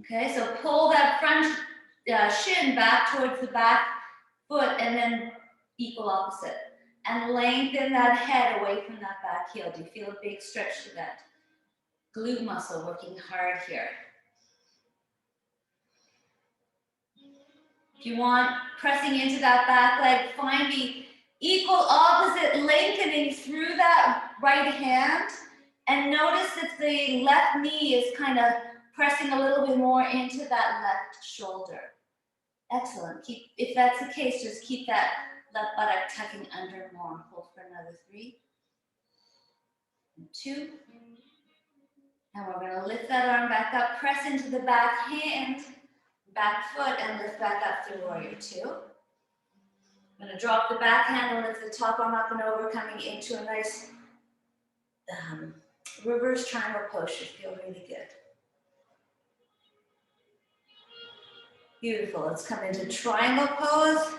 Okay, so pull that front shin back towards the back foot and then equal opposite. And lengthen that head away from that back heel. Do you feel a big stretch to that glute muscle working hard here? If you want, pressing into that back leg, find the equal opposite lengthening through that right hand. And notice that the left knee is kind of pressing a little bit more into that left shoulder. Excellent. If that's the case, just keep that left buttock tucking under more. Hold for another 3 and 2. And we're going to lift that arm back up, press into the back hand, back foot, and lift back up through warrior 2. I'm going to drop the back hand and lift the top arm up and over, coming into a nice reverse triangle pose. Should feel really good. Beautiful. Let's come into triangle pose.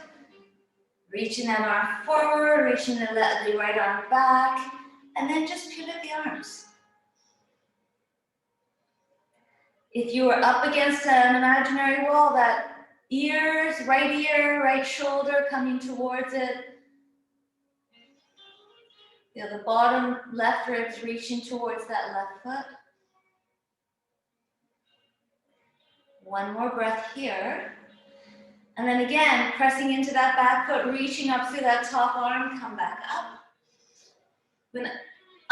Reaching that arm forward, reaching the right arm back, and then just pivot the arms. If you are up against an imaginary wall, that ear, right shoulder coming towards it. Feel the bottom left ribs reaching towards that left foot. One more breath here. And then again, pressing into that back foot, reaching up through that top arm, come back up. We're going to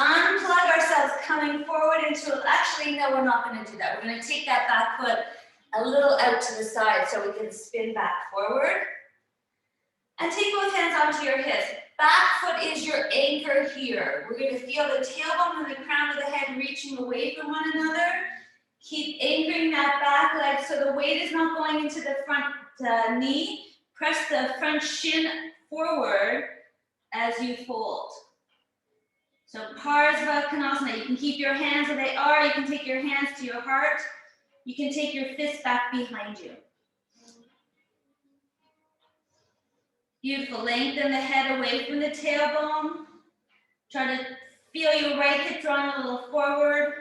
unplug ourselves, coming forward into, actually, no, we're not going to do that. We're going to take that back foot a little out to the side so we can spin back forward. And take both hands onto your hips. Back foot is your anchor here. We're going to feel the tailbone and the crown of the head reaching away from one another. Keep anchoring that back leg so the weight is not going into the front knee. Press the front shin forward as you fold. So Parsva Konasana, you can keep your hands where they are, you can take your hands to your heart, you can take your fists back behind you. Beautiful, lengthen the head away from the tailbone. Try to feel your right hip drawn a little forward.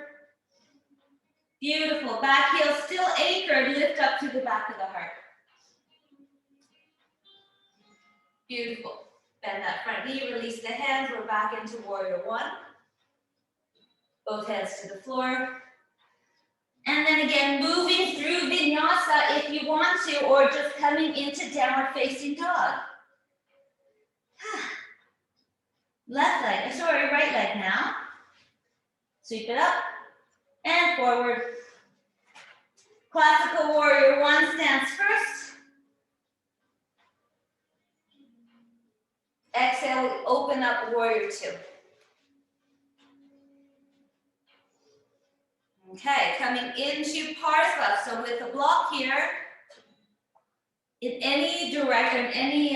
Beautiful, back heel still anchored, lift up to the back of the heart. Beautiful, bend that front knee, release the hands, we're back into warrior one. Both hands to the floor. And then again, moving through vinyasa if you want to, or just coming into downward facing dog. Left leg, sorry, right leg now. Sweep it up and forward. Classical warrior one stance first. Exhale, open up warrior two. Okay, coming into Parsva. So with the block here, in any direction, any,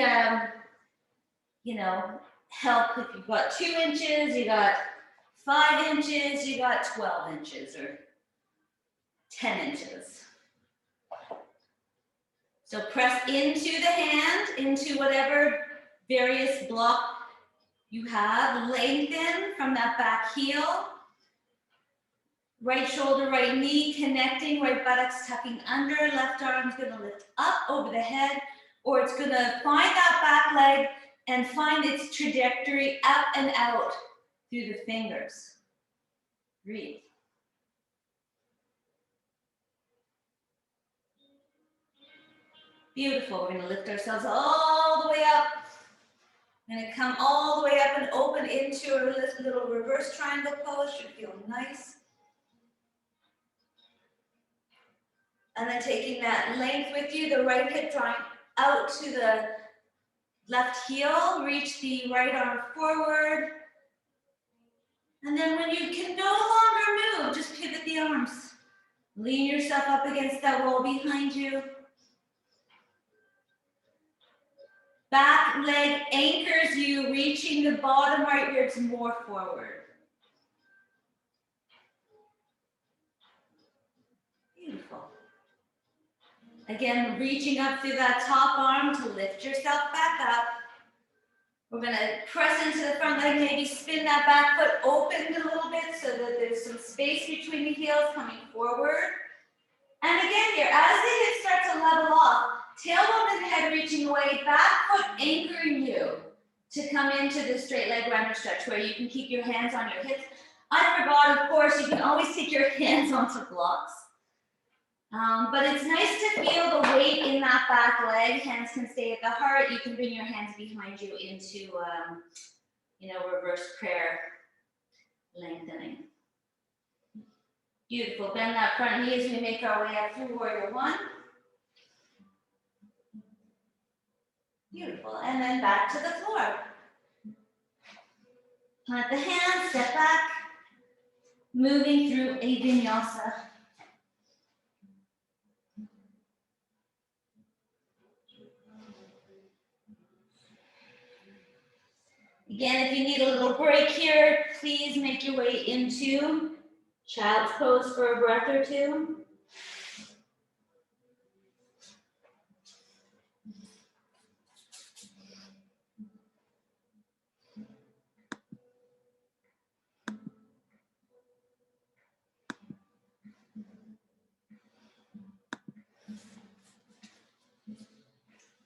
help, if you've got 2 inches, you got 5 inches, you got 12 inches or 10 inches. So press into the hand, into whatever various block you have. Lengthen from that back heel. Right shoulder, right knee connecting, right buttocks tucking under, left arm's gonna lift up over the head, or it's gonna find that back leg and find its trajectory up and out through the fingers. Breathe. Beautiful, we're gonna lift ourselves all the way up. We're gonna come all the way up and open into a little reverse triangle pose, should feel nice. And then taking that length with you, the right hip drawing out to the left heel, reach the right arm forward. And then when you can no longer move, just pivot the arms. Lean yourself up against that wall behind you. Back leg anchors you, reaching the bottom right ribs more forward. Beautiful. Again, reaching up through that top arm to lift yourself back up. We're gonna press into the front leg, maybe spin that back foot open a little bit so that there's some space between the heels coming forward. And again here, as the hips start to level off, tailbone and head reaching away, back foot anchoring you to come into the straight leg runner stretch where you can keep your hands on your hips. I forgot, of course, you can always take your hands onto blocks. But it's nice to feel the weight in that back leg. Hands can stay at the heart. You can bring your hands behind you into, reverse prayer, lengthening. Beautiful. Bend that front knee as we make our way up through warrior one. Beautiful. And then back to the floor. Plant the hands, step back, moving through a vinyasa. Again, if you need a little break here, please make your way into child's pose for a breath or two.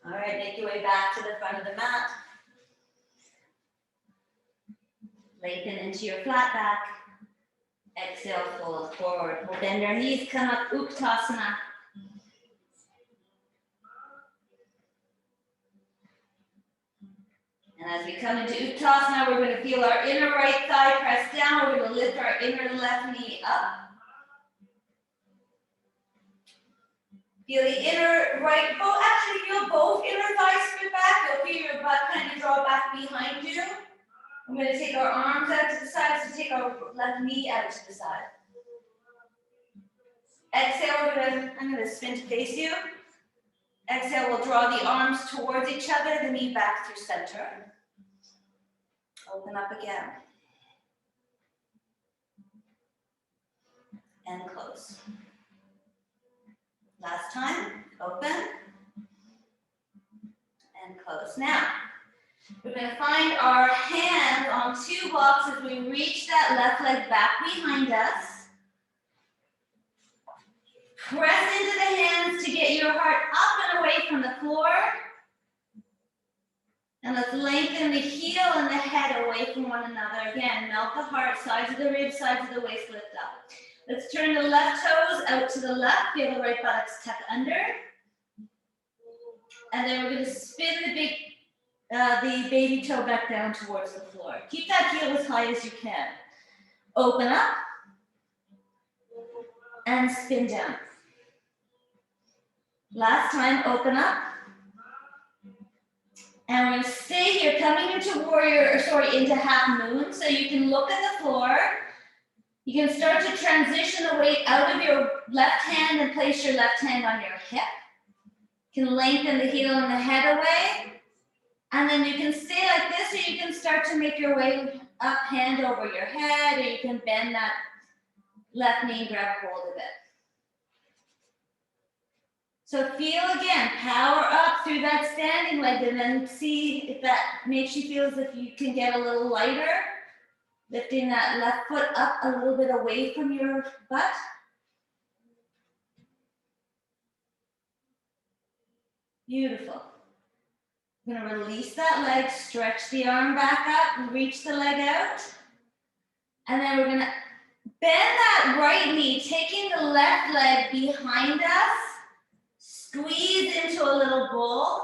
All right, make your way back to the front of the mat. Lengthen into your flat back. Exhale, fold forward. We'll bend our knees, come up, Uttanasana. And as we come into Uttanasana, we're going to feel our inner right thigh press down. We're going to lift our inner left knee up. Feel the inner right, actually feel both inner thighs spin back. You'll feel your butt kind of draw back behind you. I'm going to take our arms out to the side, so take our left knee out to the side. Exhale, I'm gonna spin to face you. Exhale, we'll draw the arms towards each other, the knee back through center. Open up again. And close. Last time, open. And close. Now, we're going to find our hands on two blocks as we reach that left leg back behind us. Press into the hands to get your heart up and away from the floor. And let's lengthen the heel and the head away from one another. Again, melt the heart, sides of the ribs, sides of the waist lift up. Let's turn the left toes out to the left. Feel the right buttocks tuck under. And then we're going to spin the baby toe back down towards the floor. Keep that heel as high as you can. Open up. And spin down. Last time, open up. And we're going to stay here, coming into half moon. So you can look at the floor. You can start to transition the weight out of your left hand and place your left hand on your hip. You can lengthen the heel and the head away. And then you can stay like this, or you can start to make your way up, hand over your head, or you can bend that left knee and grab hold of it. So feel again, power up through that standing leg, and then see if that makes you feel as if you can get a little lighter, lifting that left foot up a little bit away from your butt. Beautiful. I'm going to release that leg, stretch the arm back up, reach the leg out. And then we're going to bend that right knee, taking the left leg behind us, squeeze into a little bowl,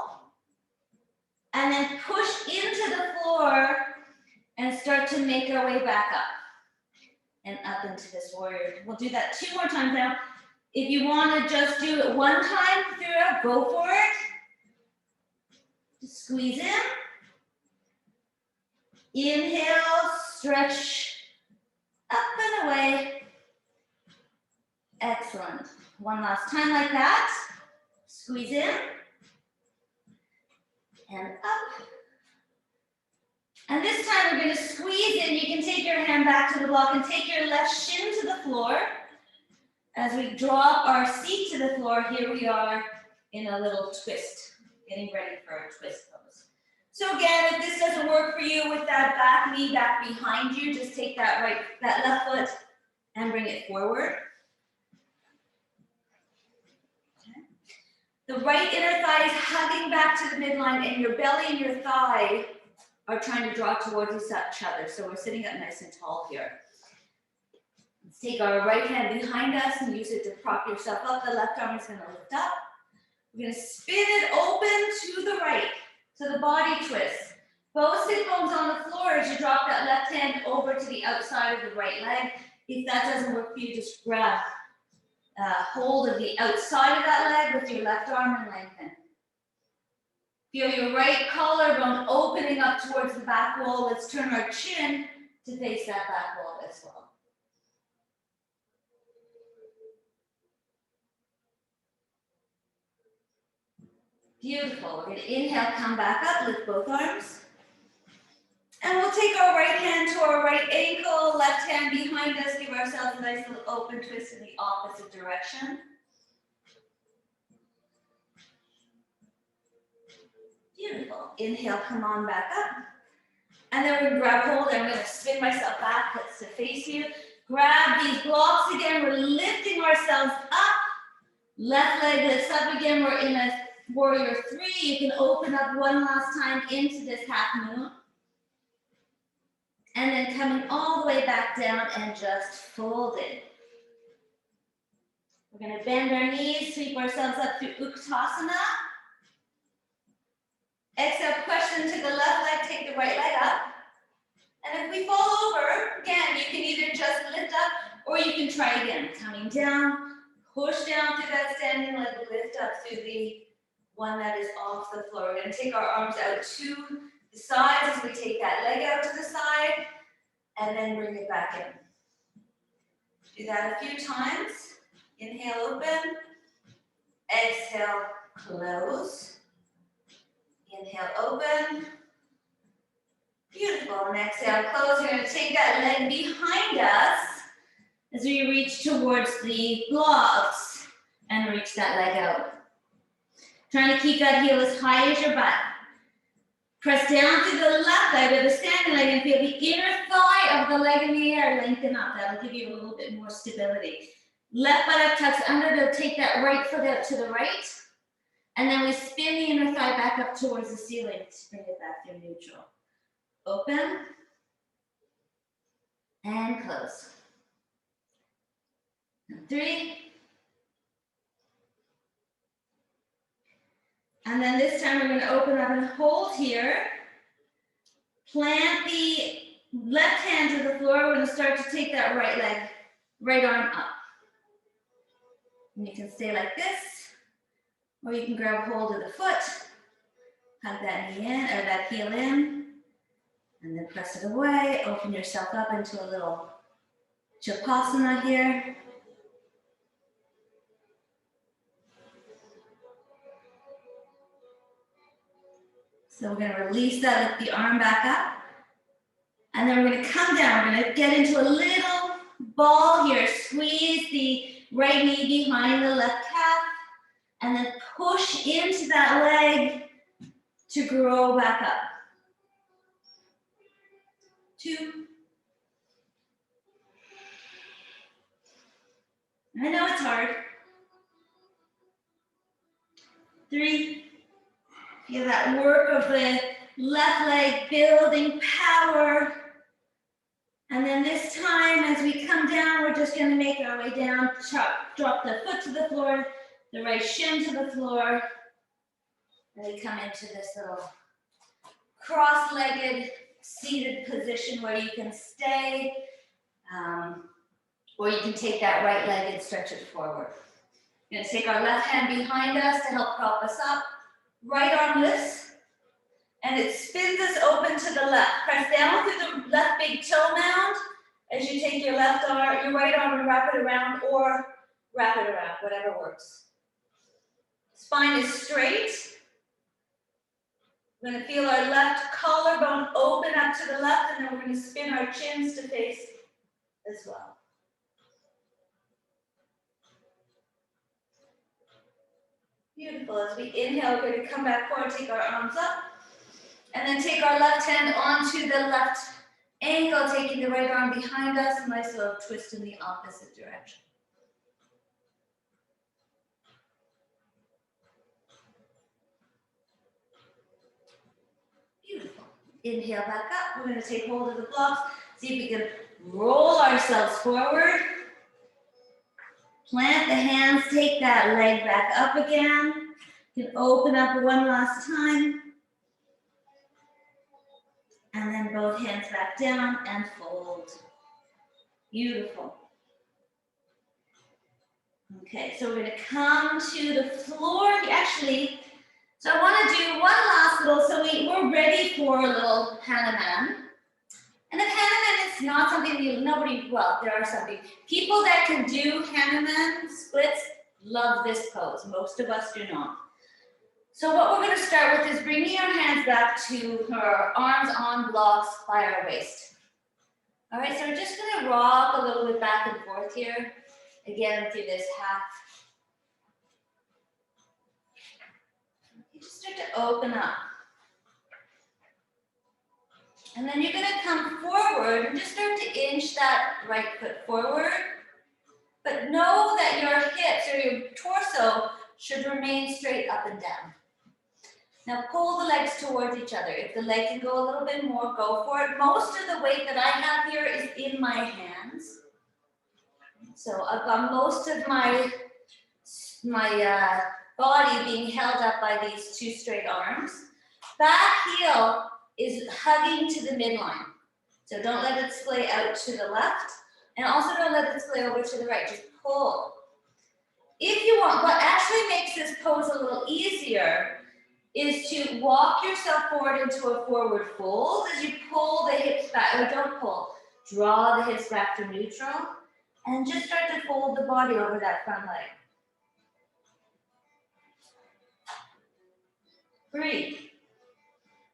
and then push into the floor and start to make our way back up and up into this warrior. We'll do that 2 more times now. If you want to just do it 1 time throughout, go for it. Just squeeze in. Inhale, stretch up and away. Excellent. 1 last time like that. Squeeze in and up. And this time we're going to squeeze in. You can take your hand back to the block and take your left shin to the floor. As we drop our seat to the floor, here we are in a little twist, getting ready for a twist pose. So again, if this doesn't work for you with that back knee back behind you, just take that left foot and bring it forward. The right inner thigh is hugging back to the midline, and your belly and your thigh are trying to draw towards each other. So we're sitting up nice and tall here. Let's take our right hand behind us and use it to prop yourself up. The left arm is going to lift up. We're going to spin it open to the right. So the body twist. Both sit bones on the floor as you drop that left hand over to the outside of the right leg. If that doesn't work for you, just grab hold of the outside of that leg with your left arm and lengthen. Feel your right collarbone opening up towards the back wall. Let's turn our chin to face that back wall as well. Beautiful. We're going to inhale, come back up, lift both arms. And we'll take our right hand to our right ankle, left hand behind us, give ourselves a nice little open twist in the opposite direction. Beautiful. Inhale, come on back up. And then we're going to grab hold, and I'm going to spin myself back, let's to face you. Grab these blocks again, we're lifting ourselves up. Left leg lifts up again, we're in a warrior 3. You can open up 1 last time into this half moon. And then coming all the way back down and just fold it. We're going to bend our knees, sweep ourselves up through Uttanasana. Exhale, push into the left leg, take the right leg up. And if we fall over, again, you can either just lift up or you can try again. Coming down, push down through that standing leg, lift up through the one that is off the floor. We're going to take our arms out to the sides as we take that leg out to the side, and then bring it back in. Do that a few times. Inhale, open. Exhale, close. Inhale, open. Beautiful. And exhale, close. You're going to take that leg behind us as we reach towards the blocks and reach that leg out. Trying to keep that heel as high as your butt. Press down through the left leg or the standing leg and feel the inner thigh of the leg in the air lengthen up. That'll give you a little bit more stability. Left buttock tucks under to take that right foot out to the right. And then we spin the inner thigh back up towards the ceiling to bring it back to neutral. Open. And close. 3. And then this time we're going to open up and hold here. Plant the left hand to the floor. We're going to start to take that right leg, right arm up. And you can stay like this, or you can grab hold of the foot, hug that knee in, or that heel in, and then press it away. Open yourself up into a little Shavasana here. So we're going to release that, lift the arm back up. And then we're going to come down. We're going to get into a little ball here. Squeeze the right knee behind the left calf. And then push into that leg to grow back up. 2. I know it's hard. 3. Feel that work of the left leg building power. And then this time, as we come down, we're just going to make our way down. Drop the foot to the floor, the right shin to the floor. And we come into this little cross-legged seated position where you can stay, or you can take that right leg and stretch it forward. We're going to take our left hand behind us to help prop us up. Right arm lifts, and it spins us open to the left. Press down through the left big toe mound as you take your left arm, your right arm and wrap it around, or wrap it around, whatever works. Spine is straight. We're going to feel our left collarbone open up to the left, and then we're going to spin our chins to face as well. Beautiful. As we inhale, we're going to come back forward, take our arms up, and then take our left hand onto the left ankle, taking the right arm behind us. A nice little twist in the opposite direction. Beautiful. Inhale back up. We're going to take hold of the blocks. See if we can roll ourselves forward. Plant the hands, take that leg back up again. You can open up one last time. And then both hands back down and fold. Beautiful. Okay, so we're going to come to the floor. Actually, so I want to do one last little, so we're ready for a little hanuman. And if hanuman is not something there are some people that can do hanuman splits love this pose. Most of us do not. So what we're going to start with is bringing our hands back to our arms on blocks by our waist. All right, so we're just going to rock a little bit back and forth here. Again, through this half. You just start to open up. And then you're going to come forward and just start to inch that right foot forward. But know that your hips or your torso should remain straight up and down. Now pull the legs towards each other. If the leg can go a little bit more, go for it. Most of the weight that I have here is in my hands. So I've got most of my body being held up by these two straight arms. Back heel is hugging to the midline. So don't let it splay out to the left, and also don't let it splay over to the right, just pull. If you want, what actually makes this pose a little easier is to walk yourself forward into a forward fold as you pull the hips back, or don't pull, draw the hips back to neutral, And just start to fold the body over that front leg. Breathe.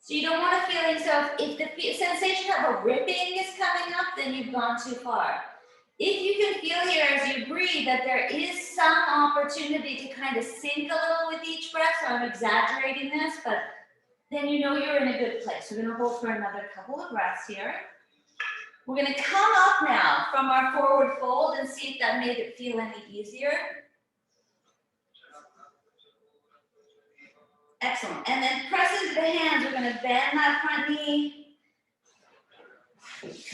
So you don't want to feel yourself, if the sensation of a ripping is coming up, then you've gone too far. If you can feel here as you breathe that there is some opportunity to kind of sink a little with each breath, so I'm exaggerating this, but then you know you're in a good place. We're going to hold for another couple of breaths here. We're going to come up now from our forward fold and see if that made it feel any easier. Excellent. And then press into the hands. We're going to bend that front knee.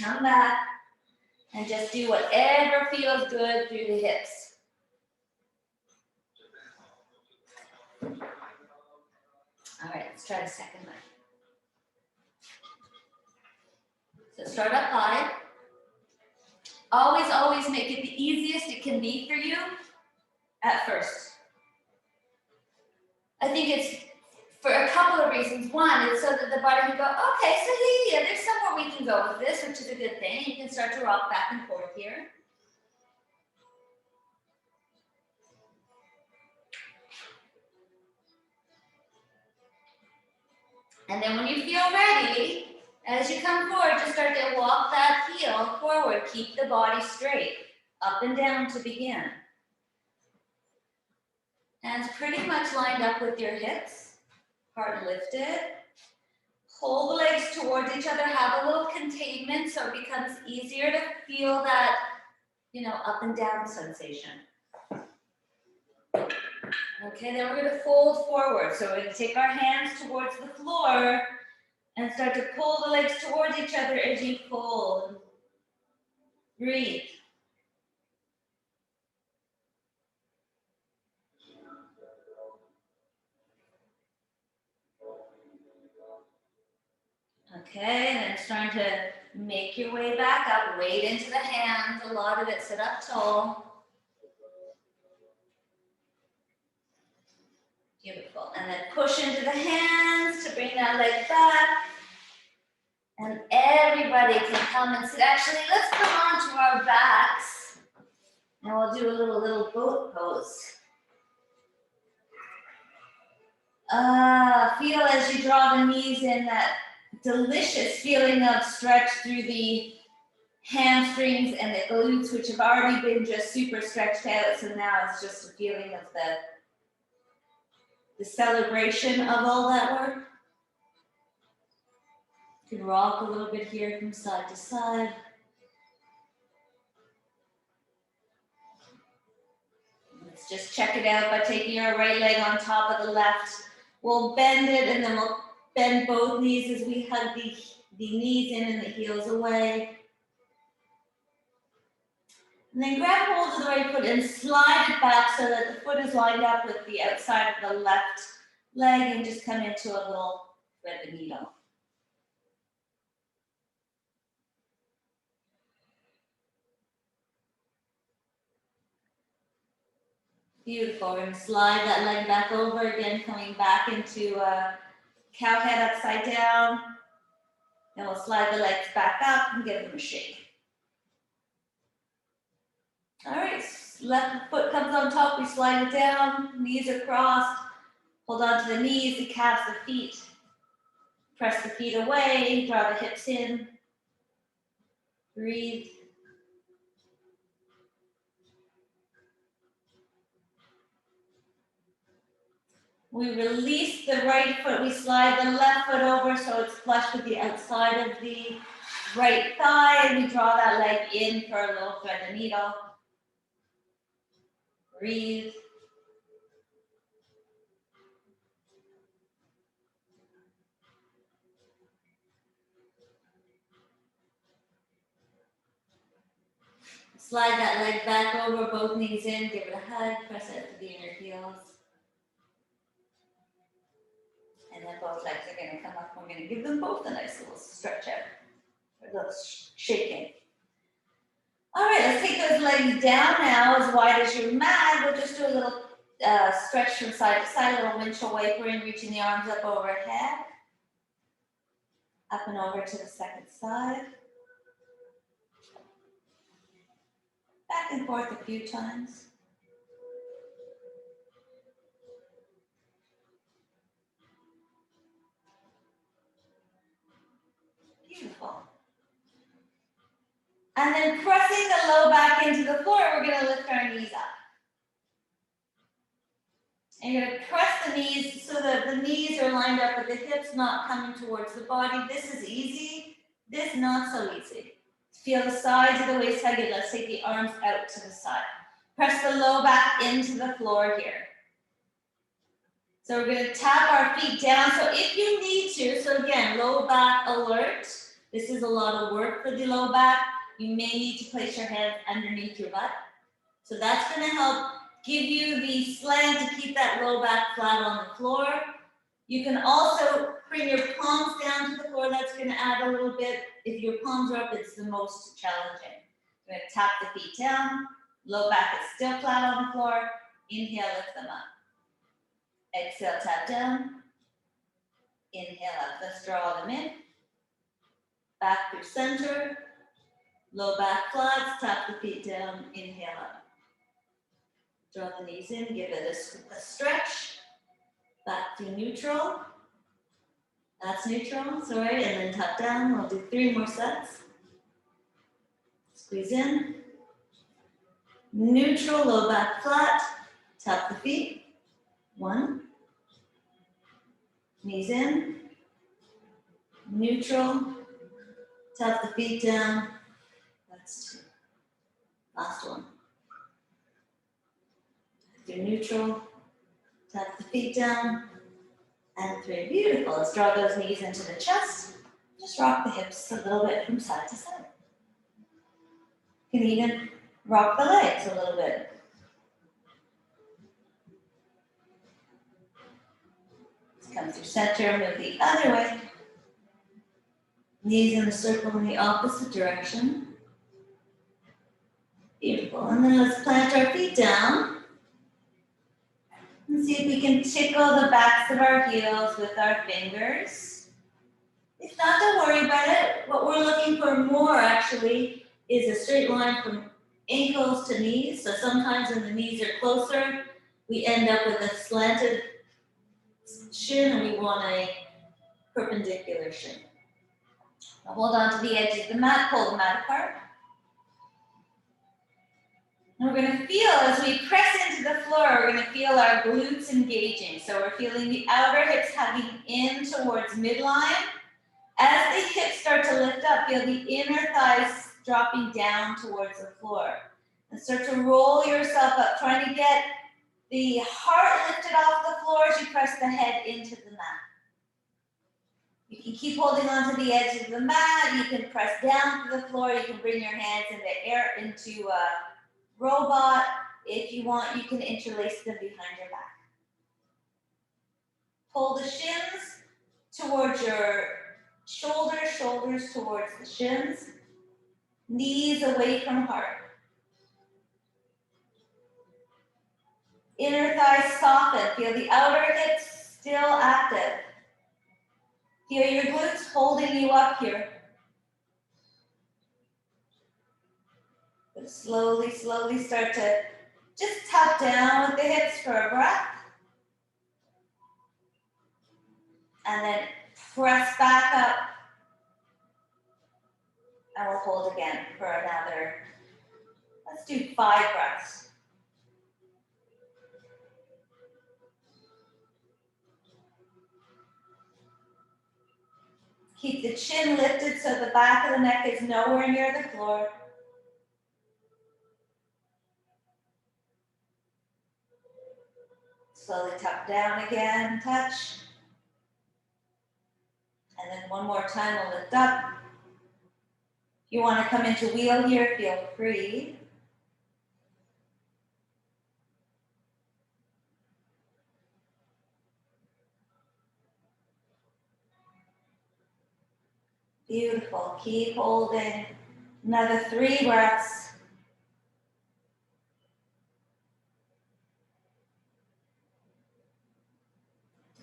Come back. And just do whatever feels good through the hips. All right, let's try the second leg. So start up high. Always, always make it the easiest it can be for you at first. I think it's for a couple of reasons. One, it's so that the body can go, okay, so yeah, there's somewhere we can go with this, which is a good thing. You can start to rock back and forth here. And then when you feel ready, as you come forward, just start to walk that heel forward. Keep the body straight, up and down to begin. Hands pretty much lined up with your hips, heart lifted. Pull the legs towards each other, have a little containment so it becomes easier to feel that, up and down sensation. Okay, then we're going to fold forward. So we're going to take our hands towards the floor and start to pull the legs towards each other as you fold. Breathe. Okay, and then starting to make your way back up, weight into the hands, a lot of it, sit up tall. Beautiful, and then push into the hands to bring that leg back. And everybody can come and sit. Actually, let's come onto our backs and we'll do a little boat pose. Feel as you draw the knees in that delicious feeling of stretch through the hamstrings and the glutes, which have already been just super stretched out. So now it's just a feeling of the celebration of all that work. You can rock a little bit here from side to side. Let's just check it out by taking your right leg on top of the left. We'll bend it and then we'll bend both knees as we hug the knees in and the heels away. And then grab hold of the right foot and slide it back so that the foot is lined up with the outside of the left leg and just come into a little thread the needle. Beautiful. We're going to slide that leg back over again, coming back into cow head upside down. Then we'll slide the legs back up and give them a shake. All right, left foot comes on top, we slide it down, knees are crossed. Hold on to the knees, the calves, the feet. Press the feet away, draw the hips in. Breathe. We release the right foot, we slide the left foot over so it's flush with the outside of the right thigh, and we draw that leg in for a little thread the needle. Breathe. Slide that leg back over, both knees in, give it a hug, press it to the inner heels. And then both legs are going to come up. We're going to give them both a nice little stretch out, a little shaking. All right, let's take those legs down now as wide as your mat. We'll just do a little stretch from side to side, a little windshield wipering, reaching the arms up overhead. Up and over to the second side. Back and forth a few times. Beautiful. And then pressing the low back into the floor, we're going to lift our knees up. And you're going to press the knees so that the knees are lined up with the hips not coming towards the body. This is easy. This not so easy. Feel the sides of the waist hug. Let's take the arms out to the side. Press the low back into the floor here. So we're going to tap our feet down. So if you need to, so again, low back alert. This is a lot of work for the low back. You may need to place your hands underneath your butt. So that's going to help give you the slant to keep that low back flat on the floor. You can also bring your palms down to the floor. That's going to add a little bit. If your palms are up, it's the most challenging. We're going to tap the feet down. Low back is still flat on the floor. Inhale, lift them up. Exhale, tap down. Inhale up. Let's draw them in. Back through center. Low back flats. Tap the feet down. Inhale up. Draw the knees in. Give it a stretch. Back to neutral. That's neutral. Sorry. And then tap down. We'll do 3 more sets. Squeeze in. Neutral. Low back flat. Tap the feet. 1. Knees in. Neutral. Tap the feet down. That's 2. Last one. Do neutral. Tap the feet down. And 3. Beautiful. Let's draw those knees into the chest. Just rock the hips a little bit from side to side. You can even rock the legs a little bit. Come through center, move the other way. Knees in a circle in the opposite direction. Beautiful. And then let's plant our feet down. And see if we can tickle the backs of our heels with our fingers. If not, don't worry about it. What we're looking for more, actually, is a straight line from ankles to knees. So sometimes when the knees are closer, we end up with a slanted shin, and we want a perpendicular shin. Now hold on to the edge of the mat, pull the mat apart. And we're going to feel, as we press into the floor, we're going to feel our glutes engaging. So we're feeling the outer hips hugging in towards midline. As the hips start to lift up, feel the inner thighs dropping down towards the floor. And start to roll yourself up, trying to get the heart lifted off the floor as you press the head into the mat. You can keep holding on to the edge of the mat. You can press down to the floor. You can bring your hands into a robot. If you want, you can interlace them behind your back. Pull the shins towards your shoulders, shoulders towards the shins. Knees away from heart. Inner thighs soften. Feel the outer hips still active. Feel your glutes holding you up here. But slowly, slowly start to just tap down with the hips for a breath. And then press back up. And we'll hold again for another, let's do 5 breaths. Keep the chin lifted so the back of the neck is nowhere near the floor. Slowly tuck down again, touch. And then one more time, we'll lift up. If you want to come into wheel here, feel free. Beautiful. Keep holding. Another 3 breaths.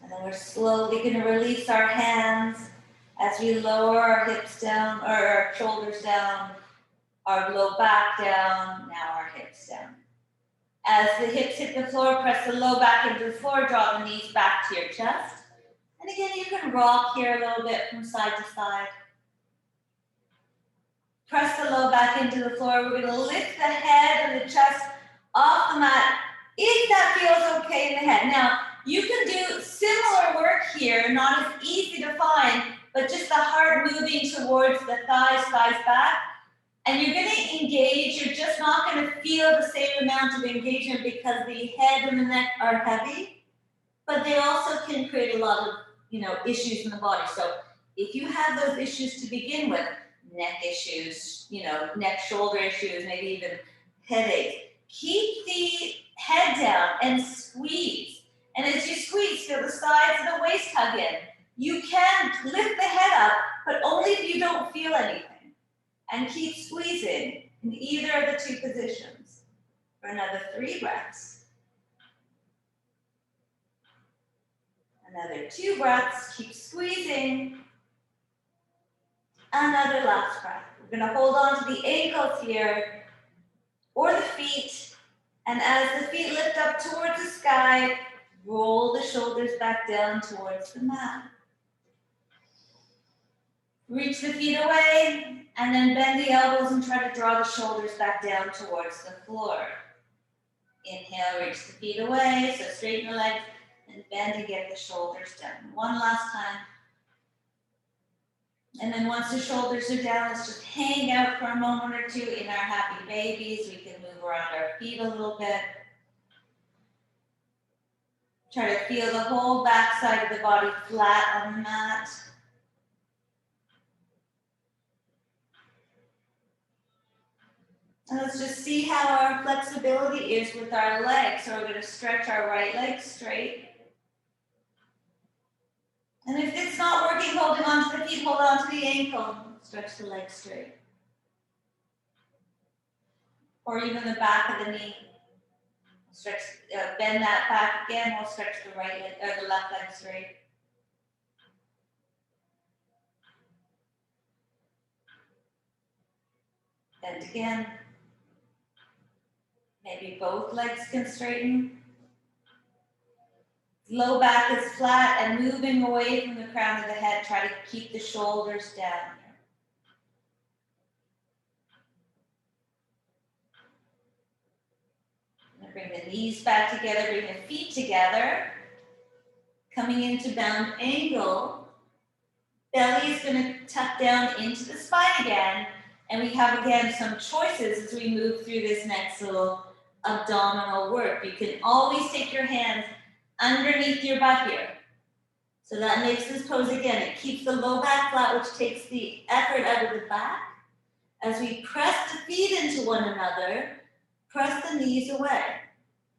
And then we're slowly going to release our hands as we lower our hips down, or our shoulders down our low back down, now our hips down. As the hips hit the floor, press the low back into the floor, draw the knees back to your chest. And again, you can rock here a little bit from side to side. Press the low back into the floor. We're going to lift the head and the chest off the mat if that feels okay in the head. Now, you can do similar work here, not as easy to find, but just the heart moving towards the thighs back. And you're going to engage. You're just not going to feel the same amount of engagement because the head and the neck are heavy, but they also can create a lot of, issues in the body. So if you have those issues to begin with, neck issues, neck, shoulder issues, maybe even headaches, keep the head down and squeeze. And as you squeeze, feel the sides of the waist hug in. You can lift the head up, but only if you don't feel anything. And keep squeezing in either of the two positions for another 3 breaths. Another 2 breaths, keep squeezing. Another last breath. We're going to hold on to the ankles here or the feet. And as the feet lift up towards the sky, roll the shoulders back down towards the mat. Reach the feet away and then bend the elbows and try to draw the shoulders back down towards the floor. Inhale, reach the feet away, so straighten the legs and bend and get the shoulders down. One last time. And then once the shoulders are down, let's just hang out for a moment or two in our happy babies. We can move around our feet a little bit. Try to feel the whole back side of the body flat on the mat. And let's just see how our flexibility is with our legs. So we're going to stretch our right leg straight. And if it's not working, holding on to the feet, hold on to the ankle. Stretch the leg straight. Or even the back of the knee. Stretch, bend that back again. We'll stretch the right leg or the left leg straight. Bend again. Maybe both legs can straighten. Low back is flat and moving away from the crown of the head. Try to keep the shoulders down. Bring the knees back together, bring the feet together. Coming into bound angle. Belly is going to tuck down into the spine again. And we have, again, some choices as we move through this next little abdominal work. You can always take your hands underneath your butt here. So that makes this pose, again, it keeps the low back flat, which takes the effort out of the back. As we press the feet into one another, press the knees away.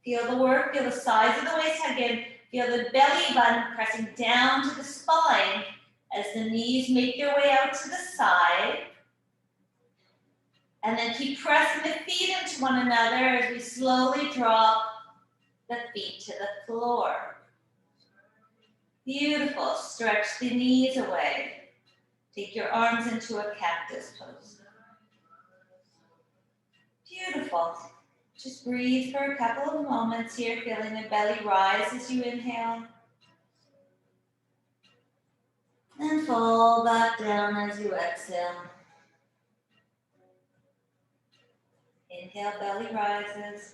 Feel the work, feel the sides of the waist hug in, feel the belly button pressing down to the spine as the knees make their way out to the side. And then keep pressing the feet into one another as we slowly drop the feet to the floor. Beautiful. Stretch the knees away. Take your arms into a cactus pose. Beautiful. Just breathe for a couple of moments here, feeling the belly rise as you inhale. And fall back down as you exhale. Inhale, belly rises.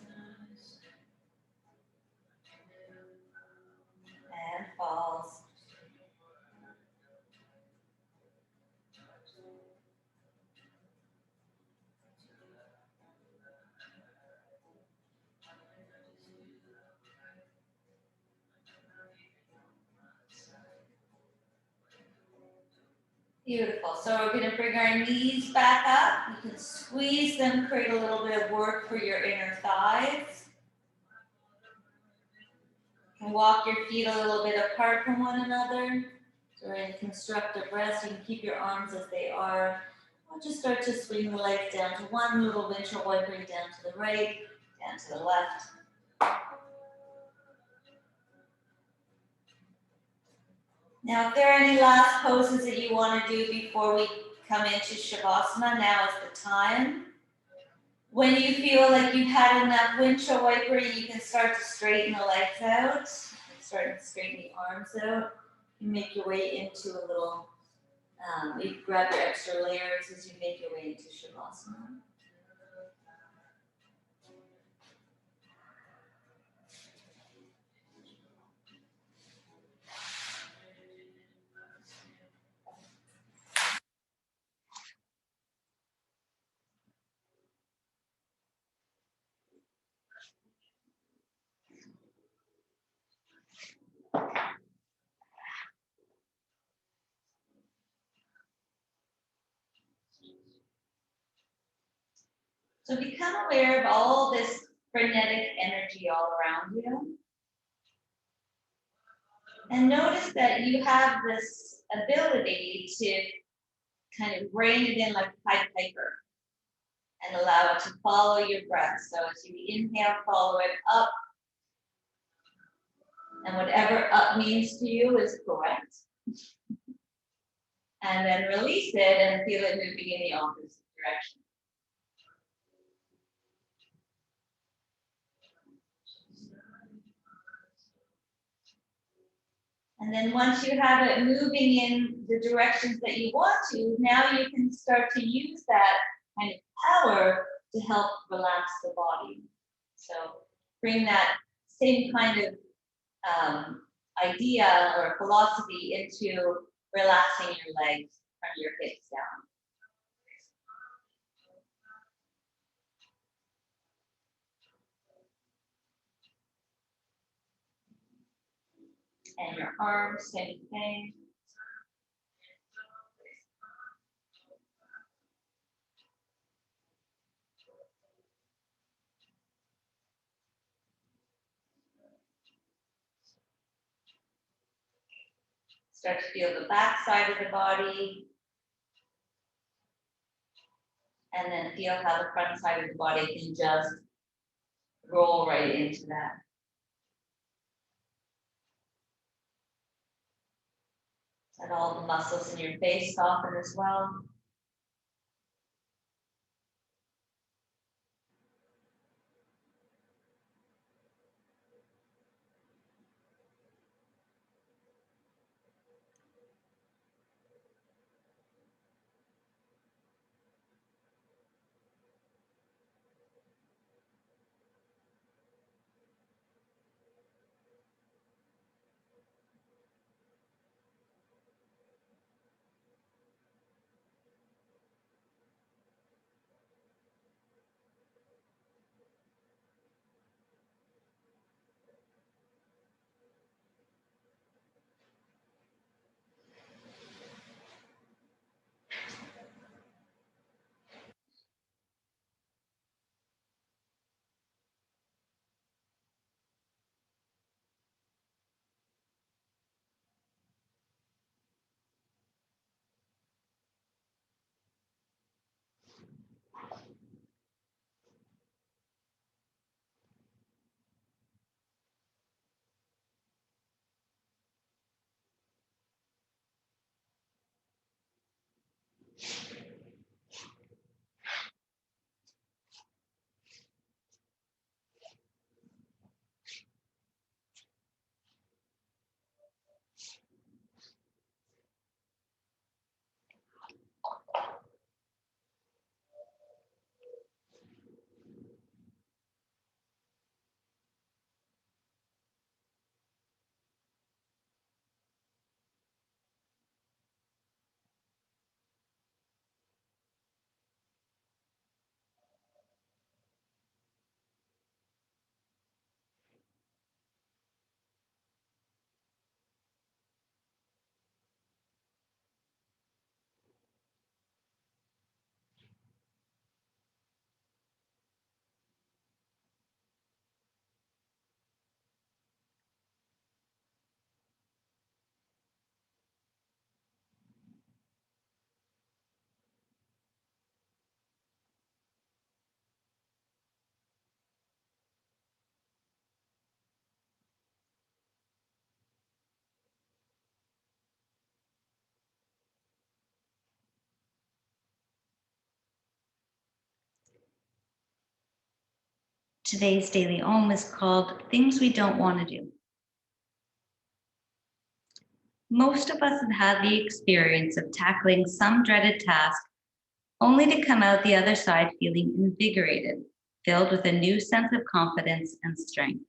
And falls. Beautiful. So we're going to bring our knees back up. You can squeeze them, create a little bit of work for your inner thighs. You can walk your feet a little bit apart from one another. So we're in constructive rest. You can keep your arms as they are. We'll just start to swing the legs down to one little windshield wiper, down to the right, down to the left. Now, if there are any last poses that you want to do before we come into Shavasana, now is the time. When you feel like you've had enough windshield wipering, you can start to straighten the legs out. Start to straighten the arms out. You make your way into a little, you grab your extra layers as you make your way into Shavasana. So become aware of all this frenetic energy all around you. And notice that you have this ability to kind of rein it in like a Pied Piper and allow it to follow your breath. So as you inhale, follow it up. And whatever up means to you is correct. And then release it and feel it moving in the opposite direction. And then once you have it moving in the directions that you want to, now you can start to use that kind of power to help relax the body. So bring that same kind of idea or philosophy into relaxing your legs from your hips down. And your arms, same thing. Start to feel the back side of the body. And then feel how the front side of the body can just roll right into that. And all the muscles in your face soften as well. Today's Daily Om is called Things We Don't Want to Do. Most of us have had the experience of tackling some dreaded task only to come out the other side feeling invigorated, filled with a new sense of confidence and strength.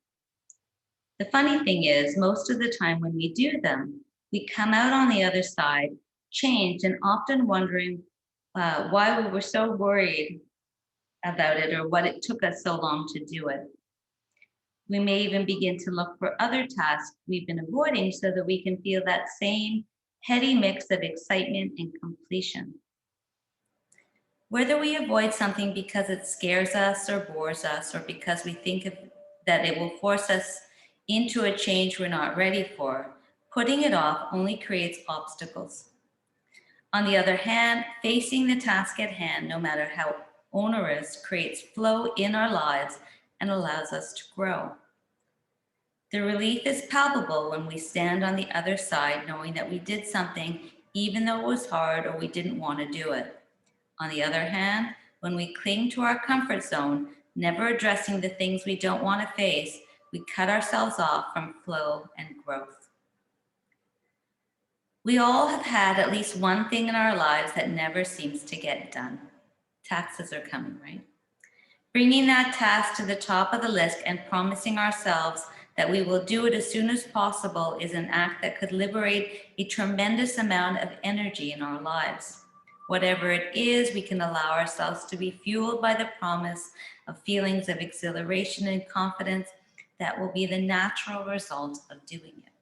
The funny thing is, most of the time when we do them, we come out on the other side, changed, and often wondering why we were so worried about it or what it took us so long to do it. We may even begin to look for other tasks we've been avoiding so that we can feel that same heady mix of excitement and completion. Whether we avoid something because it scares us or bores us, or because we think that it will force us into a change we're not ready for, putting it off only creates obstacles. On the other hand, facing the task at hand, no matter how onerous, creates flow in our lives and allows us to grow. The relief is palpable when we stand on the other side knowing that we did something even though it was hard or we didn't want to do it. On the other hand, when we cling to our comfort zone, never addressing the things we don't want to face, we cut ourselves off from flow and growth. We all have had at least one thing in our lives that never seems to get done. Taxes are coming, right? Bringing that task to the top of the list and promising ourselves that we will do it as soon as possible is an act that could liberate a tremendous amount of energy in our lives. Whatever it is, we can allow ourselves to be fueled by the promise of feelings of exhilaration and confidence that will be the natural result of doing it.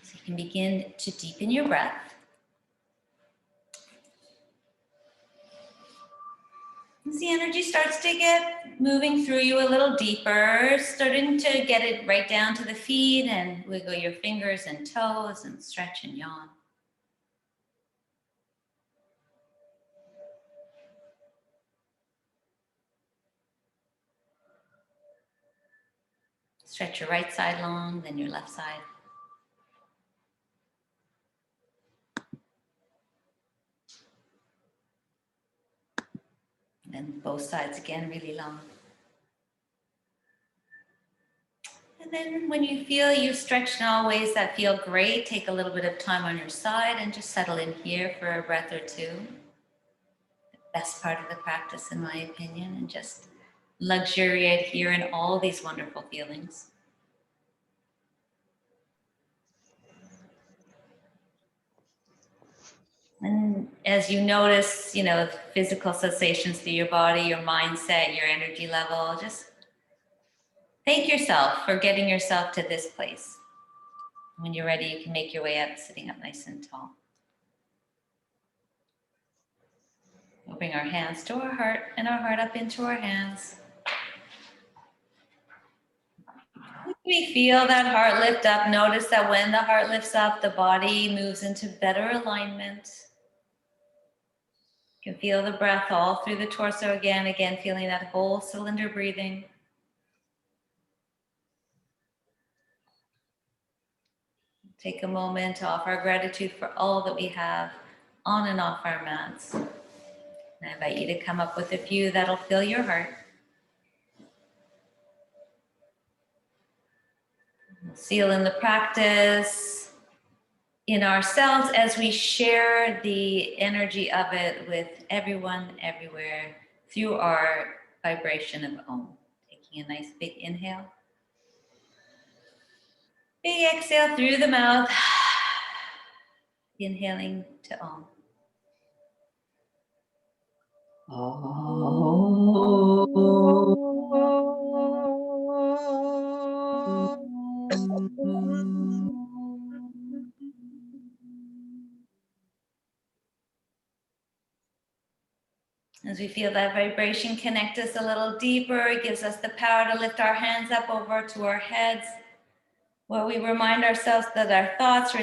So you can begin to deepen your breath. As the energy starts to get moving through you a little deeper, starting to get it right down to the feet, and wiggle your fingers and toes and stretch and yawn. Stretch your right side long, then your left side. Then both sides again, really long. And then when you feel you've stretched in all ways that feel great, take a little bit of time on your side and just settle in here for a breath or two. The best part of the practice, in my opinion, and just luxuriate here in all these wonderful feelings. And as you notice, physical sensations through your body, your mindset, your energy level, just thank yourself for getting yourself to this place. When you're ready, you can make your way up, sitting up nice and tall. We'll bring our hands to our heart and our heart up into our hands. We feel that heart lift up. Notice that when the heart lifts up, the body moves into better alignment. You can feel the breath all through the torso again, feeling that whole cylinder breathing. Take a moment to offer our gratitude for all that we have on and off our mats. And I invite you to come up with a few that'll fill your heart. We'll seal in the practice in ourselves as we share the energy of it with everyone, everywhere, through our vibration of Om. Taking a nice big inhale. Big exhale through the mouth. Inhaling to Om. As we feel that vibration connect us a little deeper, it gives us the power to lift our hands up over to our heads, where we remind ourselves that our thoughts,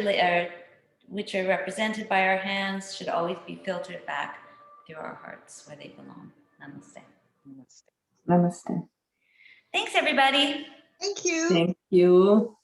which are represented by our hands, should always be filtered back through our hearts where they belong. Namaste. Namaste. Thanks, everybody. Thank you. Thank you.